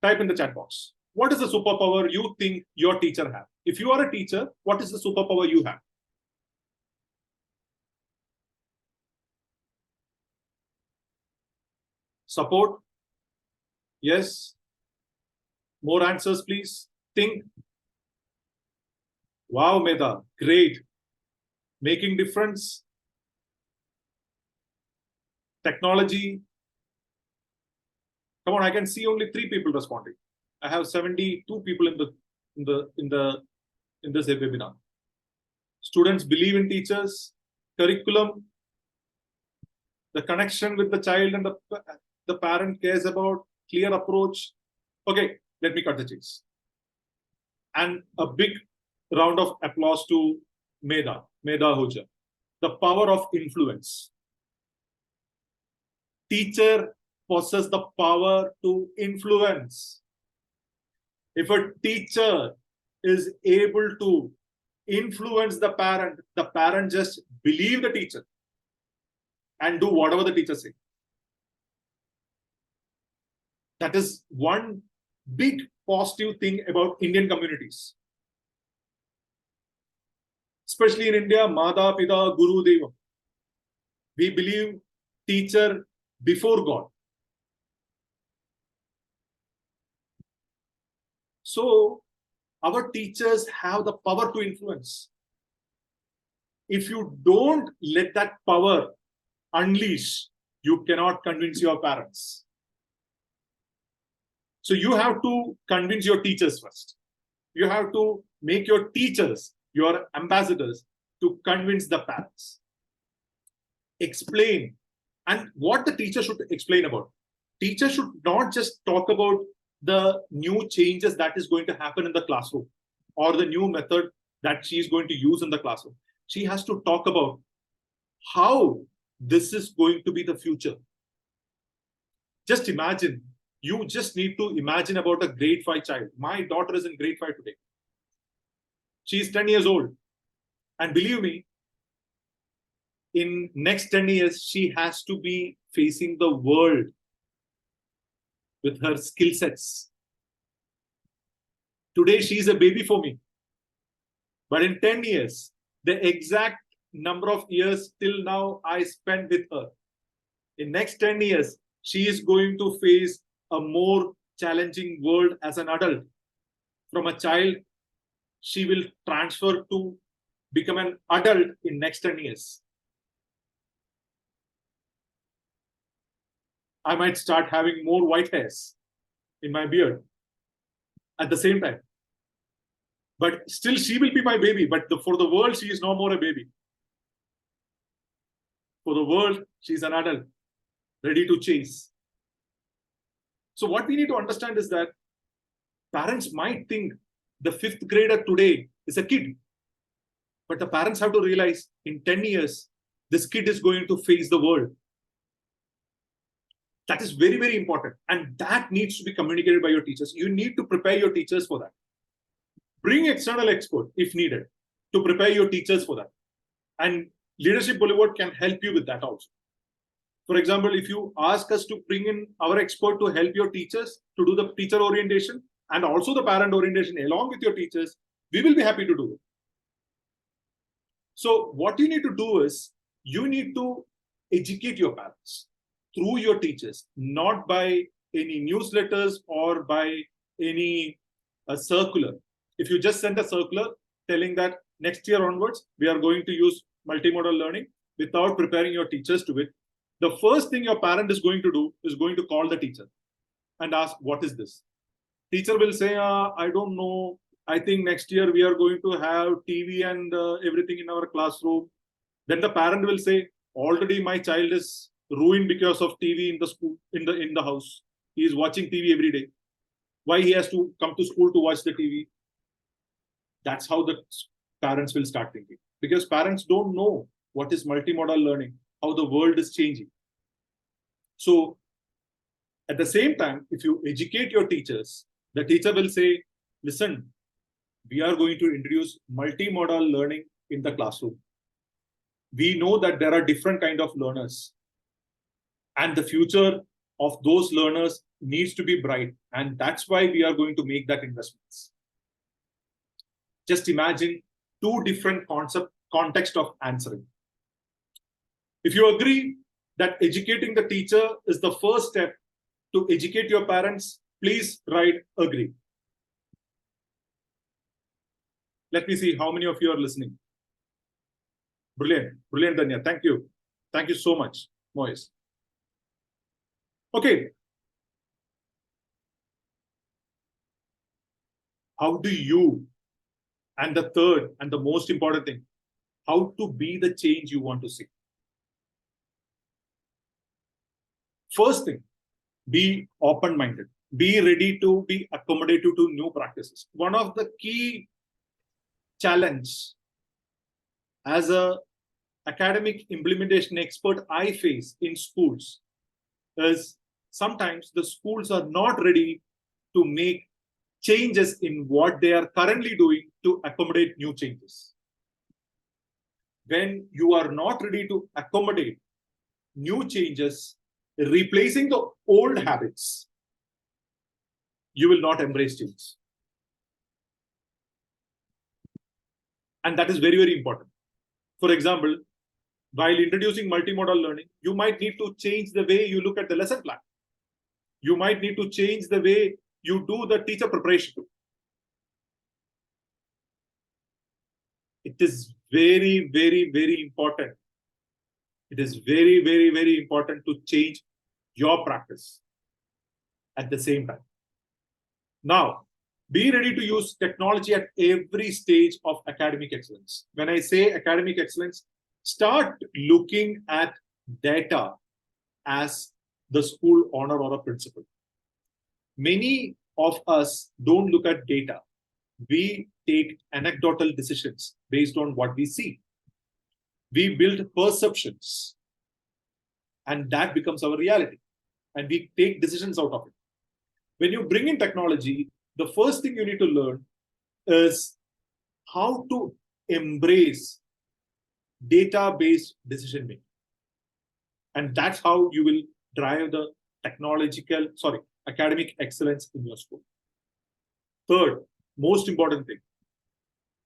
Type in the chat box. What is the superpower you think your teacher has? If you are a teacher, what is the superpower you have? Support? Yes. More answers, please. Think. Wow, Meda, great. Making difference. Technology. Come on, I can see only 3 people responding. I have 72 people in this webinar. Students believe in teachers, curriculum, the connection with the child and the parent cares about, clear approach. Okay, let me cut the chase. And a big round of applause to Meda Ahuja. The power of influence. Teacher possesses the power to influence. If a teacher is able to influence the parent just believe the teacher and do whatever the teacher says. That is one big positive thing about Indian communities. Especially in India, Mata, Pita, Guru, Deva. We believe teacher before God. So our teachers have the power to influence. If you don't let that power unleash, you cannot convince your parents. So you have to convince your teachers first. You have to make your teachers, your ambassadors, to convince the parents. Explain. And what the teacher should explain about. Teacher should not just talk about the new changes that is going to happen in the classroom or the new method that she is going to use in the classroom. She has to talk about how this is going to be the future. Just imagine, you just need to imagine about a grade 5 child. My daughter is in grade 5 today. She is 10 years old. And believe me, in next 10 years, she has to be facing the world with her skill sets. Today, she is a baby for me. But in 10 years, the exact number of years till now I spent with her. In next 10 years, she is going to face a more challenging world as an adult. From a child, she will transfer to become an adult in next 10 years. I might start having more white hairs in my beard at the same time. But still, she will be my baby. But for the world, she is no more a baby. For the world, she is an adult, ready to chase. So what we need to understand is that parents might think the 5th grader today is a kid. But the parents have to realize in 10 years, this kid is going to face the world. That is very, very important. And that needs to be communicated by your teachers. You need to prepare your teachers for that. Bring external expert if needed to prepare your teachers for that. And Leadership Boulevard can help you with that also. For example, if you ask us to bring in our expert to help your teachers to do the teacher orientation and also the parent orientation along with your teachers, we will be happy to do it. So what you need to do is you need to educate your parents through your teachers, not by any newsletters or by any circular. If you just send a circular telling that next year onwards, we are going to use multimodal learning without preparing your teachers to it, the first thing your parent is going to do is going to call the teacher and ask, what is this? Teacher will say, I don't know. I think next year we are going to have TV and everything in our classroom. Then the parent will say, already my child is ruined because of TV in the school, in the house. He is watching TV every day. Why he has to come to school to watch the TV? That's how the parents will start thinking. Because parents don't know what is multimodal learning, how the world is changing. So at the same time, if you educate your teachers, the teacher will say, listen, we are going to introduce multimodal learning in the classroom. We know that there are different kinds of learners, and the future of those learners needs to be bright. And that's why we are going to make that investments. Just imagine two different context of answering. If you agree that educating the teacher is the first step to educate your parents, please write agree. Let me see how many of you are listening. Brilliant, brilliant, Danya. Thank you. Thank you so much, Moise. Okay. How do you, and the third and the most important thing, how to be the change you want to see? First thing, be open-minded. Be ready to be accommodative to new practices. One of the key challenge as a academic implementation expert I face in schools is sometimes the schools are not ready to make changes in what they are currently doing to accommodate new changes. When you are not ready to accommodate new changes, replacing the old habits, you will not embrace change. And that is very, very important. For example, while introducing multimodal learning, you might need to change the way you look at the lesson plan. You might need to change the way you do the teacher preparation. It is very, very, very important. It is very, very, very important to change your practice at the same time. Now, be ready to use technology at every stage of academic excellence. When I say academic excellence, start looking at data as the school honor or a principle. Many of us don't look at data. We take anecdotal decisions based on what we see. We build perceptions, and that becomes our reality. And we take decisions out of it. When you bring in technology, the first thing you need to learn is how to embrace data-based decision making. And that's how you will drive the academic excellence in your school. Third, most important thing,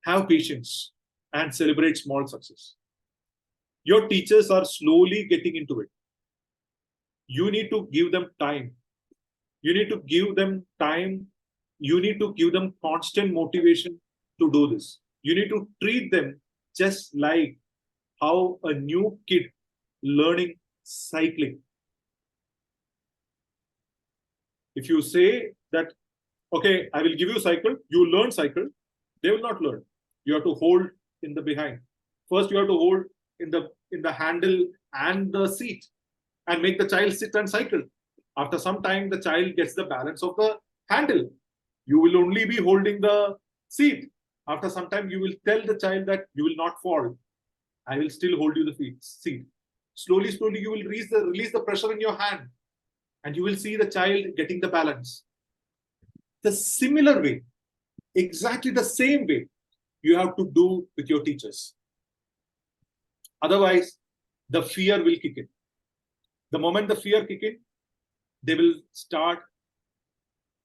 have patience and celebrate small success. Your teachers are slowly getting into it. You need to give them time. You need to give them time. You need to give them constant motivation to do this. You need to treat them just like how a new kid learning cycling. If you say that, okay, I will give you cycle, you learn cycle, they will not learn. You have to hold in the behind. First, you have to hold in the handle and the seat and make the child sit and cycle. After some time, the child gets the balance of the handle. You will only be holding the seat. After some time, you will tell the child that you will not fall. I will still hold you the seat. Slowly, slowly, you will release the pressure in your hand, and you will see the child getting the balance. The similar way, exactly the same way, you have to do with your teachers. Otherwise, the fear will kick in. The moment the fear kick in, they will start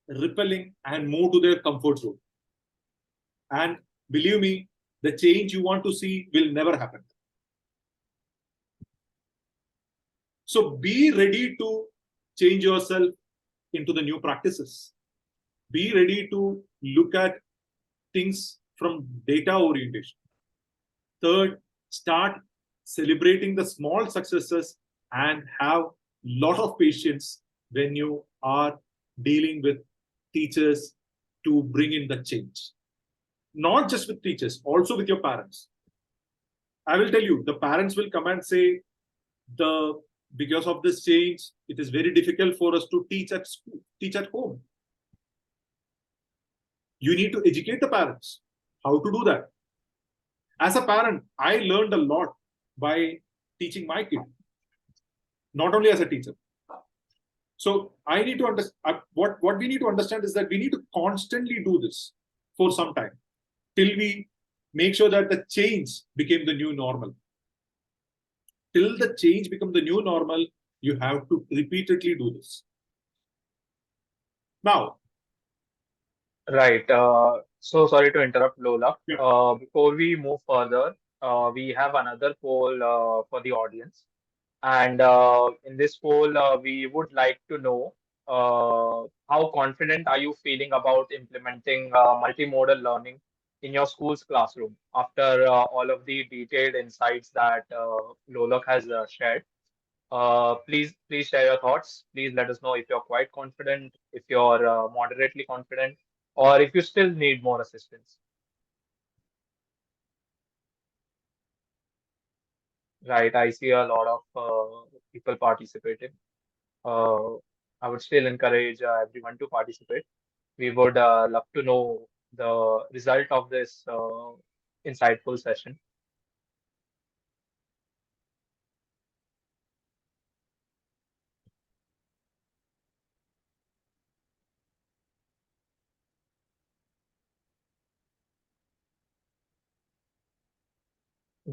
repelling and move to their comfort zone. And believe me, the change you want to see will never happen. So be ready to change yourself into the new practices. Be ready to look at things from data orientation. Third, start celebrating the small successes and have a lot of patience when you are dealing with teachers to bring in the change. Not just with teachers, also with your parents. I will tell you, the parents will come and say, because of this change, it is very difficult for us to teach at school, teach at home. You need to educate the parents how to do that. As a parent, I learned a lot by teaching my kid, not only as a teacher. So I need to understand what we need to understand is that we need to constantly do this for some time till we make sure that the change became the new normal. Till the change becomes the new normal, you have to repeatedly do this. Now, Right. So sorry to interrupt, Lola. yeah. Before we move further, we have another poll for the audience. And in this poll, we would like to know how confident are you feeling about implementing multimodal learning in your school's classroom after all of the detailed insights that Loluck has shared. Please share your thoughts. Please let us know if you're quite confident, if you're moderately confident, or if you still need more assistance. Right, I see a lot of people participating. Uh, I would still encourage everyone to participate. We would love to know the result of this insightful session.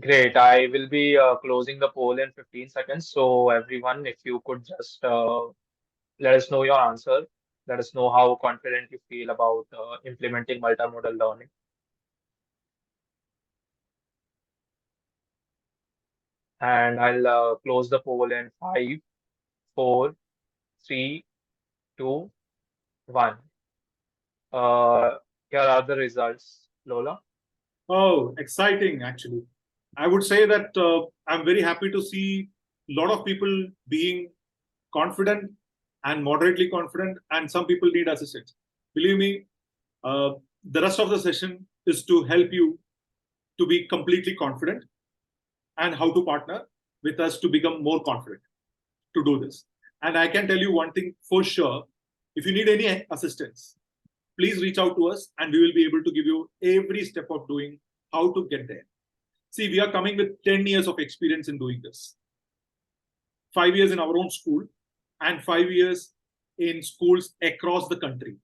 Great. I will be closing the poll in 15 seconds. So everyone, if you could just let us know your answer. Let us know how confident you feel about implementing multimodal learning. And I'll close the poll in 5, 4, 3, 2, 1. Here are the results, Lola. Oh, exciting, actually. I would say that I'm very happy to see a lot of people being confident and moderately confident, and some people need assistance. Believe me, the rest of the session is to help you to be completely confident and how to partner with us to become more confident to do this. And I can tell you one thing for sure, if you need any assistance, please reach out to us and we will be able to give you every step of doing how to get there. See, we are coming with 10 years of experience in doing this. 5 years in our own school and 5 years in schools across the country.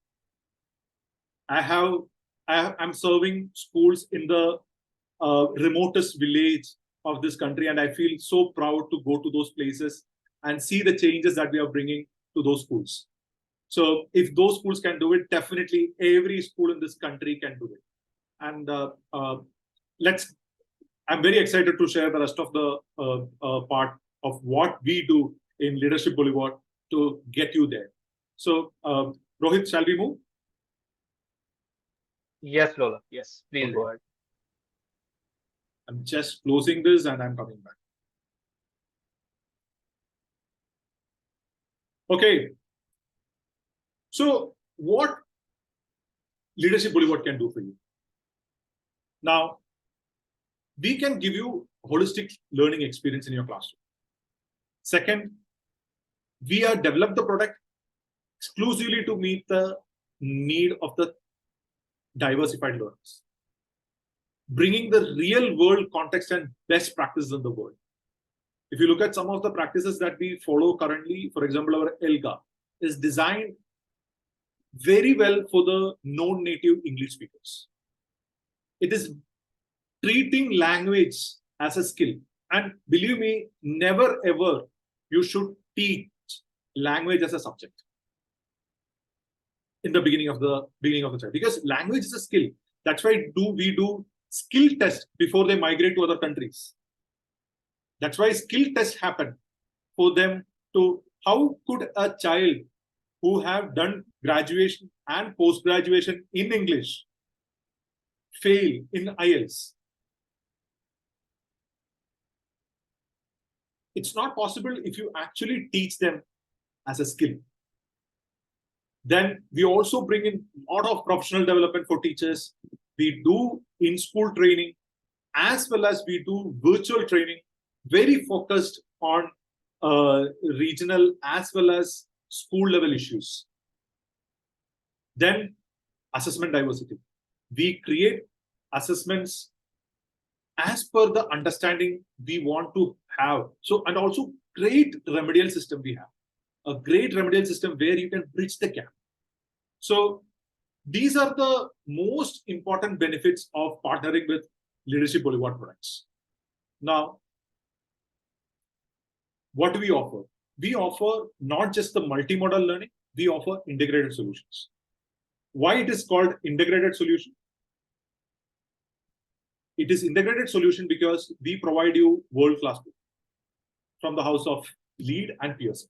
I'm serving schools in the remotest village of this country, and I feel so proud to go to those places and see the changes that we are bringing to those schools. So if those schools can do it, definitely every school in this country can do it. And I'm very excited to share the rest of the part of what we do in Leadership Boulevard to get you there. So Rohit, shall we move? Yes, Lola. Yes, please Okay. go ahead. I'm just closing this and I'm coming back. Okay. So what Leadership Boulevard can do for you? Now, we can give you holistic learning experience in your classroom. Second, we have developed the product exclusively to meet the need of the diversified learners, bringing the real world context and best practices in the world. If you look at some of the practices that we follow currently, for example, our ELGA is designed very well for the non-native English speakers. It is treating language as a skill. And believe me, never ever you should teach language as a subject in the beginning of the child, because language is a skill. That's why we do skill test before they migrate to other countries. That's why skill tests happen for them to, how could a child who have done graduation and post-graduation in English fail in IELTS? It's not possible if you actually teach them as a skill. Then we also bring in a lot of professional development for teachers. We do in-school training as well as we do virtual training, very focused on regional as well as school level issues. Then assessment diversity. We create assessments as per the understanding we want to have. So, and also great remedial system we have. A great remedial system where you can bridge the gap. So these are the most important benefits of partnering with Leadership Boulevard products. Now, what do we offer? We offer not just the multimodal learning, we offer integrated solutions. Why it is called integrated solution? It is integrated solution because we provide you world-class book from the house of Lead and Pearson.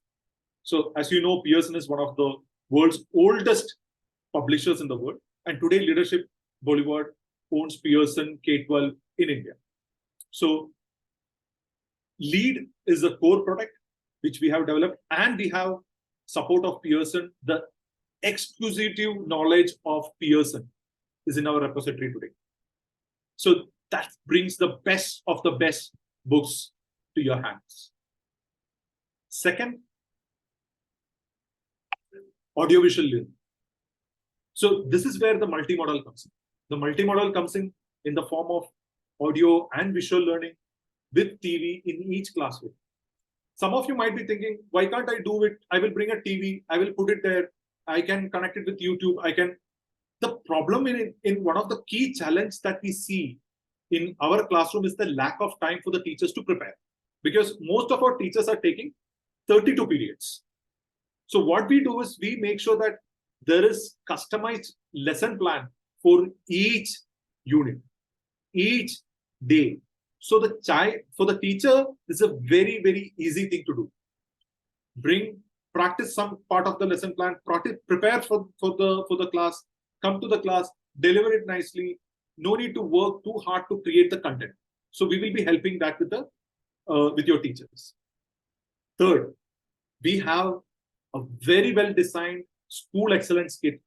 So as you know, Pearson is one of the world's oldest publishers in the world. And today Leadership Boulevard owns Pearson K-12 in India. So Lead is a core product which we have developed, and we have support of Pearson. The exclusive knowledge of Pearson is in our repository today. So that brings the best of the best books to your hands. Second, audiovisual learning. So this is where the multimodal comes in. The multimodal comes in the form of audio and visual learning with TV in each classroom. Some of you might be thinking, why can't I do it? I will bring a TV, I will put it there, I can connect it with YouTube, I can. The problem in one of the key challenges that we see in our classroom is the lack of time for the teachers to prepare, because most of our teachers are taking 32 periods. So what we do is we make sure that there is customized lesson plan for each unit, each day. So the child, for the teacher, this is a very, very easy thing to do. Practice some part of the lesson plan, prepare for the class, come to the class, deliver it nicely. No need to work too hard to create the content. So we will be helping that with your teachers. Third, we have a very well designed school excellence kit.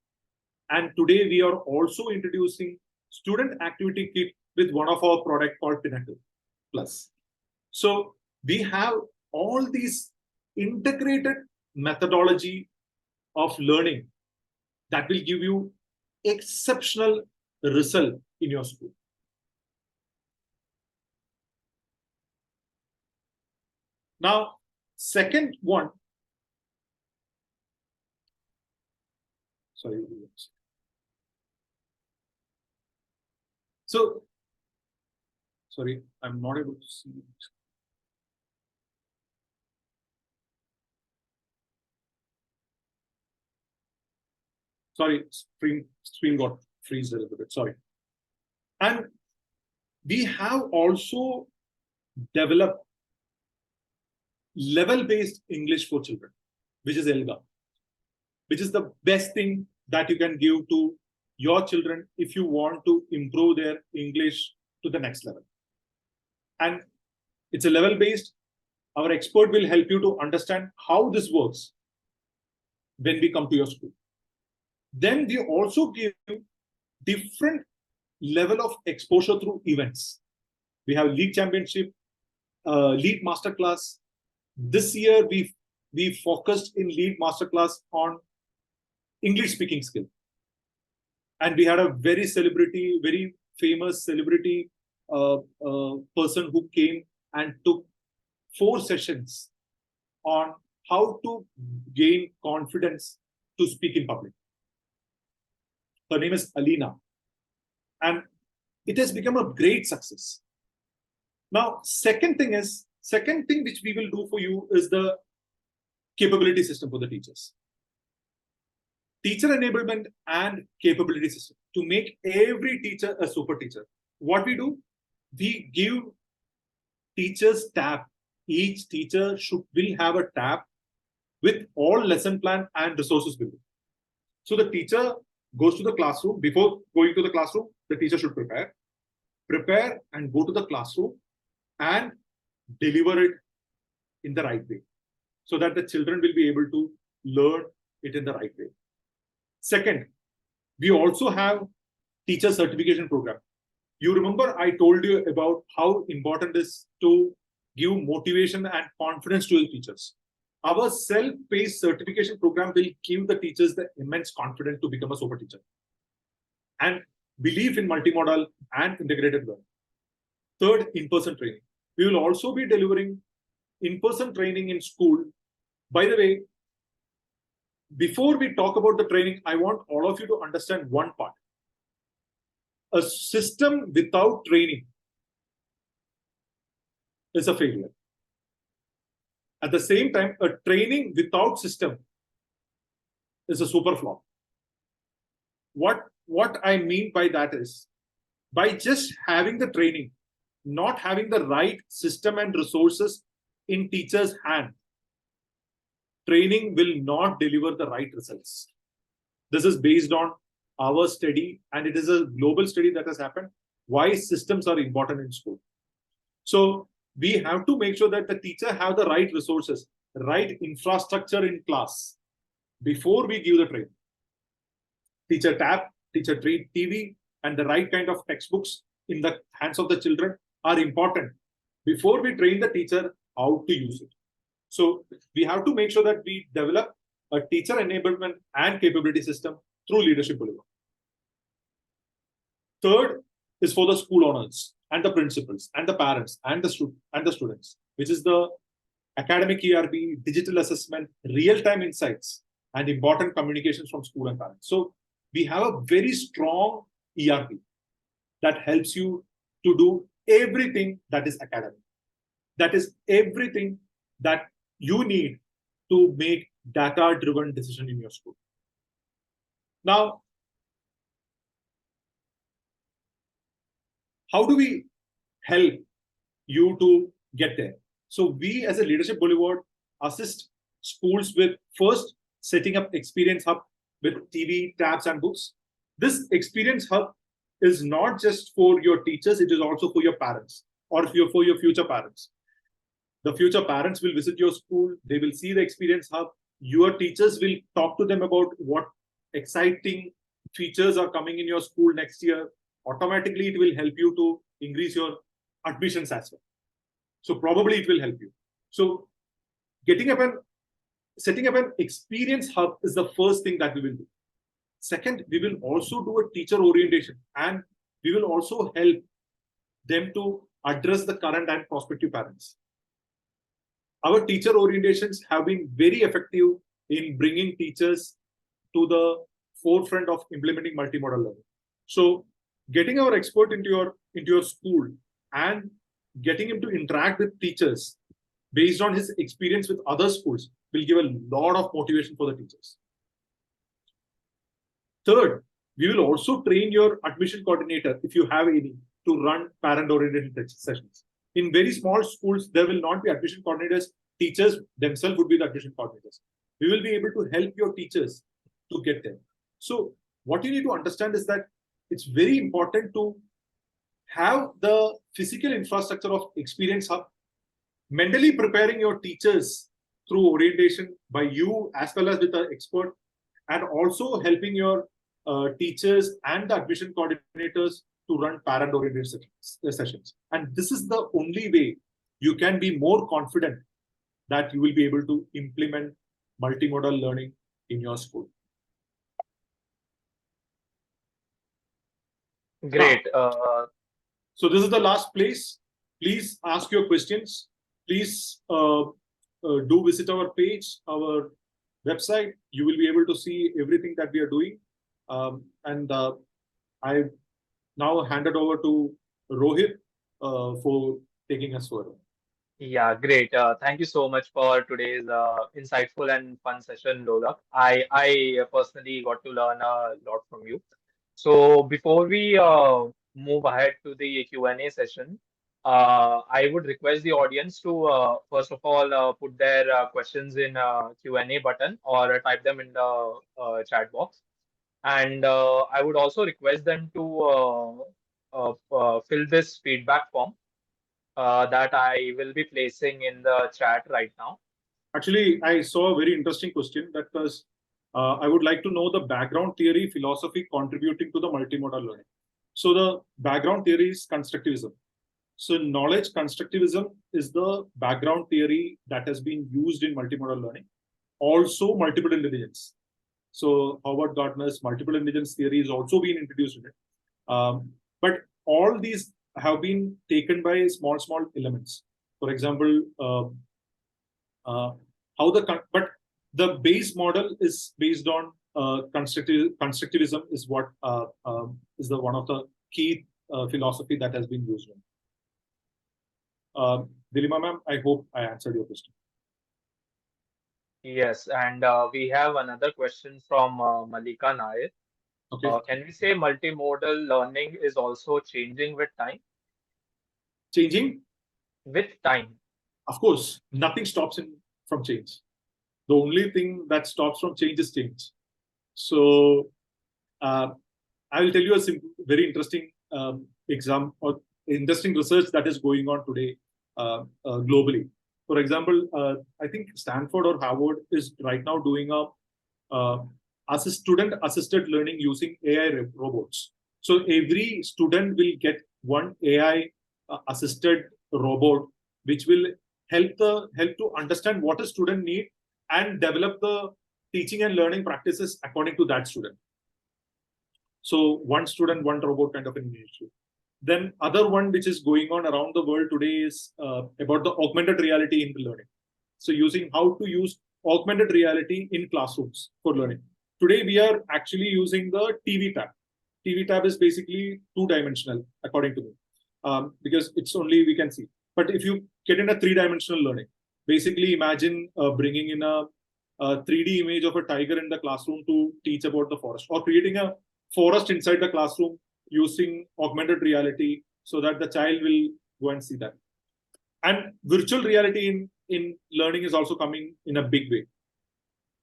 And today we are also introducing student activity kit with one of our product called Pinnacle Plus. So we have all these integrated methodology of learning that will give you exceptional result in your school. Now, second one. Sorry. So, sorry, I'm not able to see it. Sorry, screen got freeze a little bit, sorry. And we have also developed level-based English for children, which is ELGA, which is the best thing that you can give to your children if you want to improve their English to the next level. And it's a level-based. Our expert will help you to understand how this works when we come to your school. Then we also give different level of exposure through events. We have League Championship, League Masterclass. This year, we focused in League Masterclass on English speaking skill. And we had a very famous celebrity person who came and took 4 sessions on how to gain confidence to speak in public. Her name is Alina. And it has become a great success. Now, second thing which we will do for you is the capability system for the teachers. Teacher enablement and capability system to make every teacher a super teacher. what we do, we give teachers tab. Each teacher will have a tab with all lesson plan and resources with it. So the teacher goes to the classroom. Before going to the classroom, the teacher should prepare and go to the classroom and deliver it in the right way, so that the children will be able to learn it in the right way. Second, we also have teacher certification program. You remember I told you about how important it is to give motivation and confidence to the teachers. Our self-paced certification program will give the teachers the immense confidence to become a super teacher and believe in multimodal and integrated learning. Third, in-person training. We will also be delivering in-person training in school. By the way, before we talk about the training, I want all of you to understand one part. A system without training is a failure. At the same time, a training without system is a super flop. What I mean by that is, by just having the training, not having the right system and resources in teachers' hand, training will not deliver the right results. This is based on our study, and it is a global study that has happened, why systems are important in school. So we have to make sure that the teacher have the right resources, right infrastructure in class before we give the training. Teacher tab, teacher TV, and the right kind of textbooks in the hands of the children are important before we train the teacher how to use it. So we have to make sure that we develop a teacher enablement and capability system through Leadership Boulevard. Third is for the school owners and the principals and the parents and the students, which is the academic ERP, digital assessment, real-time insights, and important communications from school and parents. So we have a very strong ERP that helps you to do everything that is academic. That is everything that you need to make data-driven decision in your school. Now, how do we help you to get there? So we as a Leadership Boulevard assist schools with first setting up Experience Hub with TV, tabs, and books. This Experience Hub is not just for your teachers, it is also for your parents or for your future parents. The future parents will visit your school, they will see the Experience Hub. Your teachers will talk to them about what exciting features are coming in your school next year. Automatically, it will help you to increase your admissions as well. So probably it will help you. So setting up an Experience Hub is the first thing that we will do. Second, we will also do a teacher orientation, and we will also help them to address the current and prospective parents. Our teacher orientations have been very effective in bringing teachers to the forefront of implementing multimodal learning. So getting our expert into your school and getting him to interact with teachers based on his experience with other schools will give a lot of motivation for the teachers. Third, we will also train your admission coordinator, if you have any, to run parent orientation sessions. In very small schools, there will not be admission coordinators. Teachers themselves would be the admission coordinators. We will be able to help your teachers to get there. So what you need to understand is that it's very important to have the physical infrastructure of Experience Hub, mentally preparing your teachers through orientation by you as well as with the expert, and also helping your teachers and the admission coordinators to run parent orientation sessions. And this is the only way you can be more confident that you will be able to implement multimodal learning in your school. Great. So this is the last place. Please ask your questions. Please do visit our page, our website. You will be able to see everything that we are doing. And I now hand it over to Rohit for taking us further. Yeah, great. Thank you so much for today's insightful and fun session, Loluck. I personally got to learn a lot from you. So before we move ahead to the Q&A session, I would request the audience to first of all put their questions in Q&A button or type them in the chat box. And I would also request them to fill this feedback form that I will be placing in the chat right now. Actually, I saw a very interesting question that was, I would like to know the background theory, philosophy contributing to the multimodal learning. So the background theory is constructivism. So knowledge constructivism is the background theory that has been used in multimodal learning. Also multiple intelligence. So Howard Gardner's multiple intelligence theory is also being introduced in it. But all these have been taken by small elements. For example, but the base model is based on constructivism is what is the one of the key philosophy that has been used. Dilima ma'am, I hope I answered your question. Yes, and we have another question from Malika Nair. Okay. Can we say multimodal learning is also changing with time? Changing? With time. Of course, nothing stops from change. The only thing that stops from change is change. So I will tell you a very interesting example or interesting research that is going on today globally. For example, I think Stanford or Harvard is right now doing a student-assisted learning using AI robots. So every student will get one AI assisted robot, which will help to understand what a student need and develop the teaching and learning practices according to that student. So one student, one robot kind of an initiative. Then other one which is going on around the world today is about the augmented reality in learning. So using how to use augmented reality in classrooms for learning. Today we are actually using the TV tab. TV tab is basically two-dimensional according to me, because it's only we can see. But if you get in a three-dimensional learning, basically imagine bringing in a 3D image of a tiger in the classroom to teach about the forest, or creating a forest inside the classroom using augmented reality so that the child will go and see that. And virtual reality in learning is also coming in a big way.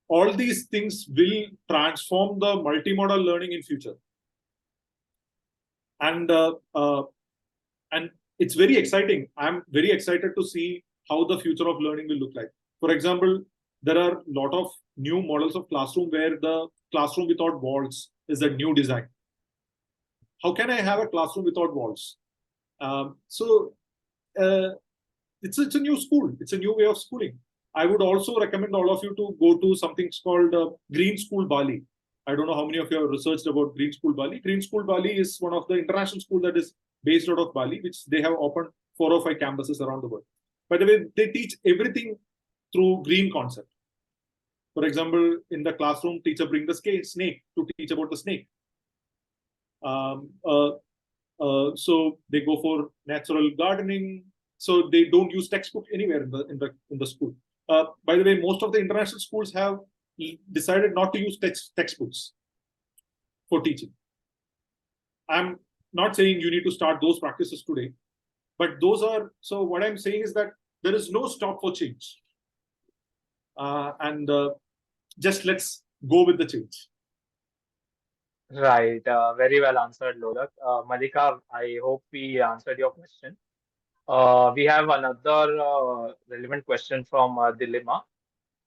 All these things will transform the multimodal learning in future. And it's very exciting. I'm very excited to see how the future of learning will look like. For example, there are a lot of new models of classroom where the classroom without walls is a new design. How can I have a classroom without walls? It's a new school. It's a new way of schooling. I would also recommend all of you to go to something called Green School Bali. I don't know how many of you have researched about Green School Bali. Green School Bali is one of the international schools that is based out of Bali, which they have opened 4 or 5 campuses around the world. By the way, they teach everything through green concept. For example, in the classroom, teacher bring the snake to teach about the snake. So they go for natural gardening. So they don't use textbook anywhere in the school. By the way, most of the international schools have decided not to use textbooks for teaching. I'm not saying you need to start those practices today, but those are, so what I'm saying is that there is no stop for change. Just let's go with the change. Right. Very well answered, Loluck. Malika, I hope we answered your question. We have another relevant question from Dilemma.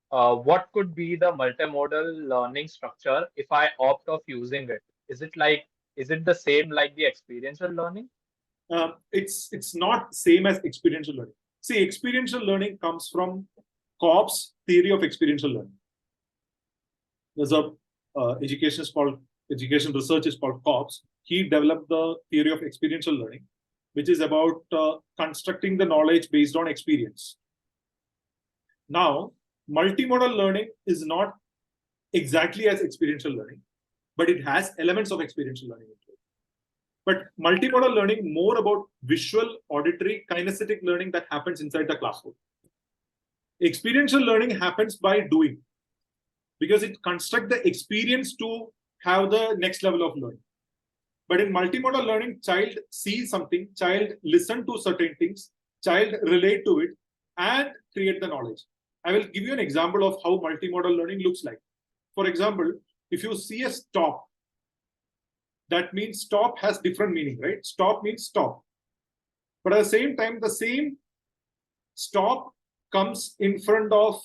What could be the multimodal learning structure if I opt of using it? Is it the same like the experiential learning? It's not same as experiential learning. See, experiential learning comes from Cobb's theory of experiential learning. There's a education research is called Cobb's. He developed the theory of experiential learning, which is about constructing the knowledge based on experience. Now, multimodal learning is not exactly as experiential learning, but it has elements of experiential learning. But multimodal learning more about visual, auditory, kinesthetic learning that happens inside the classroom. Experiential learning happens by doing, because it constructs the experience to have the next level of learning. But in multimodal learning, child sees something, child listen to certain things, child relate to it, and create the knowledge. I will give you an example of how multimodal learning looks like. For example, if you see a stop, that means stop has different meaning, right? Stop means stop. But at the same time, the same stop comes in front of,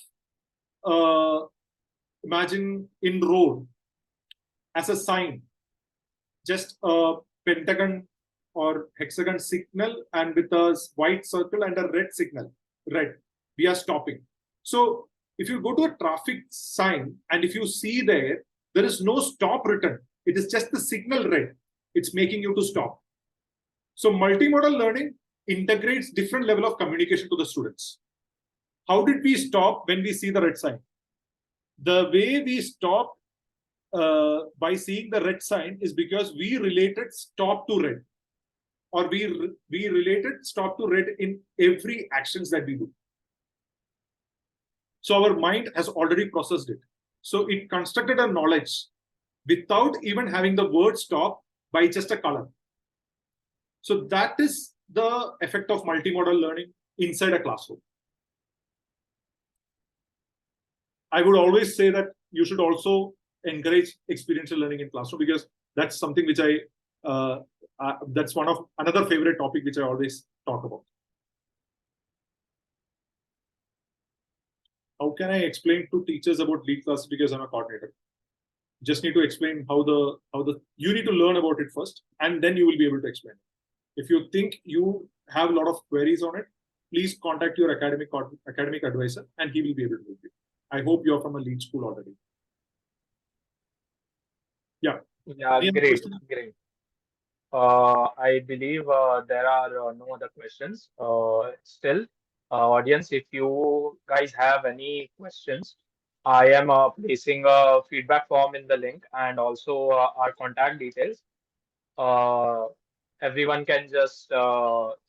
imagine in road as a sign, just a pentagon or hexagon signal and with a white circle and a red signal, red, we are stopping. So if you go to a traffic sign and if you see there is no stop written, it is just the signal red, it's making you to stop. So multimodal learning integrates different level of communication to the students. How did we stop when we see the red sign? The way we stop by seeing the red sign is because we related stop to red, or we related stop to red in every actions that we do. So our mind has already processed it. So it constructed a knowledge without even having the word stop by just a color. So that is the effect of multimodal learning inside a classroom. I would always say that you should also encourage experiential learning in classroom, because that's something which that's one of another favorite topic which I always talk about. How can I explain to teachers about lead classes because I'm a coordinator? Just need to explain how you need to learn about it first, and then you will be able to explain. If you think you have a lot of queries on it, please contact your academic advisor and he will be able to help you. I hope you're from a lead school already. Yeah. Yeah, great. I believe there are no other questions. Still, audience, if you guys have any questions, I am placing a feedback form in the link and also our contact details. Everyone can just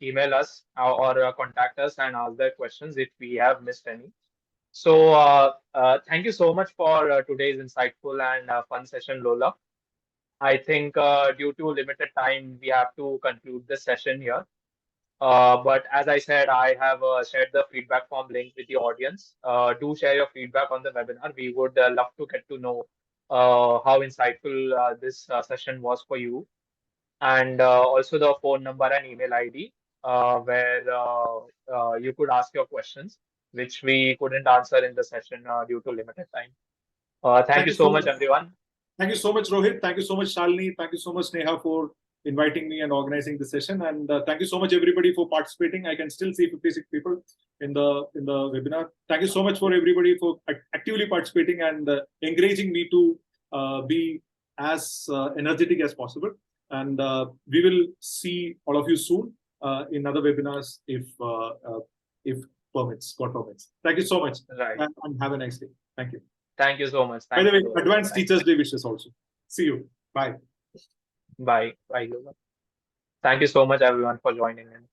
email us or contact us and ask their questions if we have missed any. So thank you so much for today's insightful and fun session, Lola. I think due to limited time, we have to conclude this session here. But as I said, I have shared the feedback form link with the audience. Do share your feedback on the webinar. We would love to get to know how insightful this session was for you. And also the phone number and email ID where you could ask your questions, which we couldn't answer in the session due to limited time. Thank you so much, everyone. Thank you so much, Rohit. Thank you so much, Shalini. Thank you so much, Neha, for inviting me and organizing the session. And thank you so much, everybody, for participating. I can still see 56 people in the webinar. Thank you so much for everybody for actively participating and encouraging me to be as energetic as possible. And we will see all of you soon in other webinars if permits, God permits. Thank you so much. Right. And have a nice day. Thank you. Thank you so much. By the way, advanced Teachers Day wishes also. See you. Bye. Bye. Bye. Thank you so much, everyone, for joining in.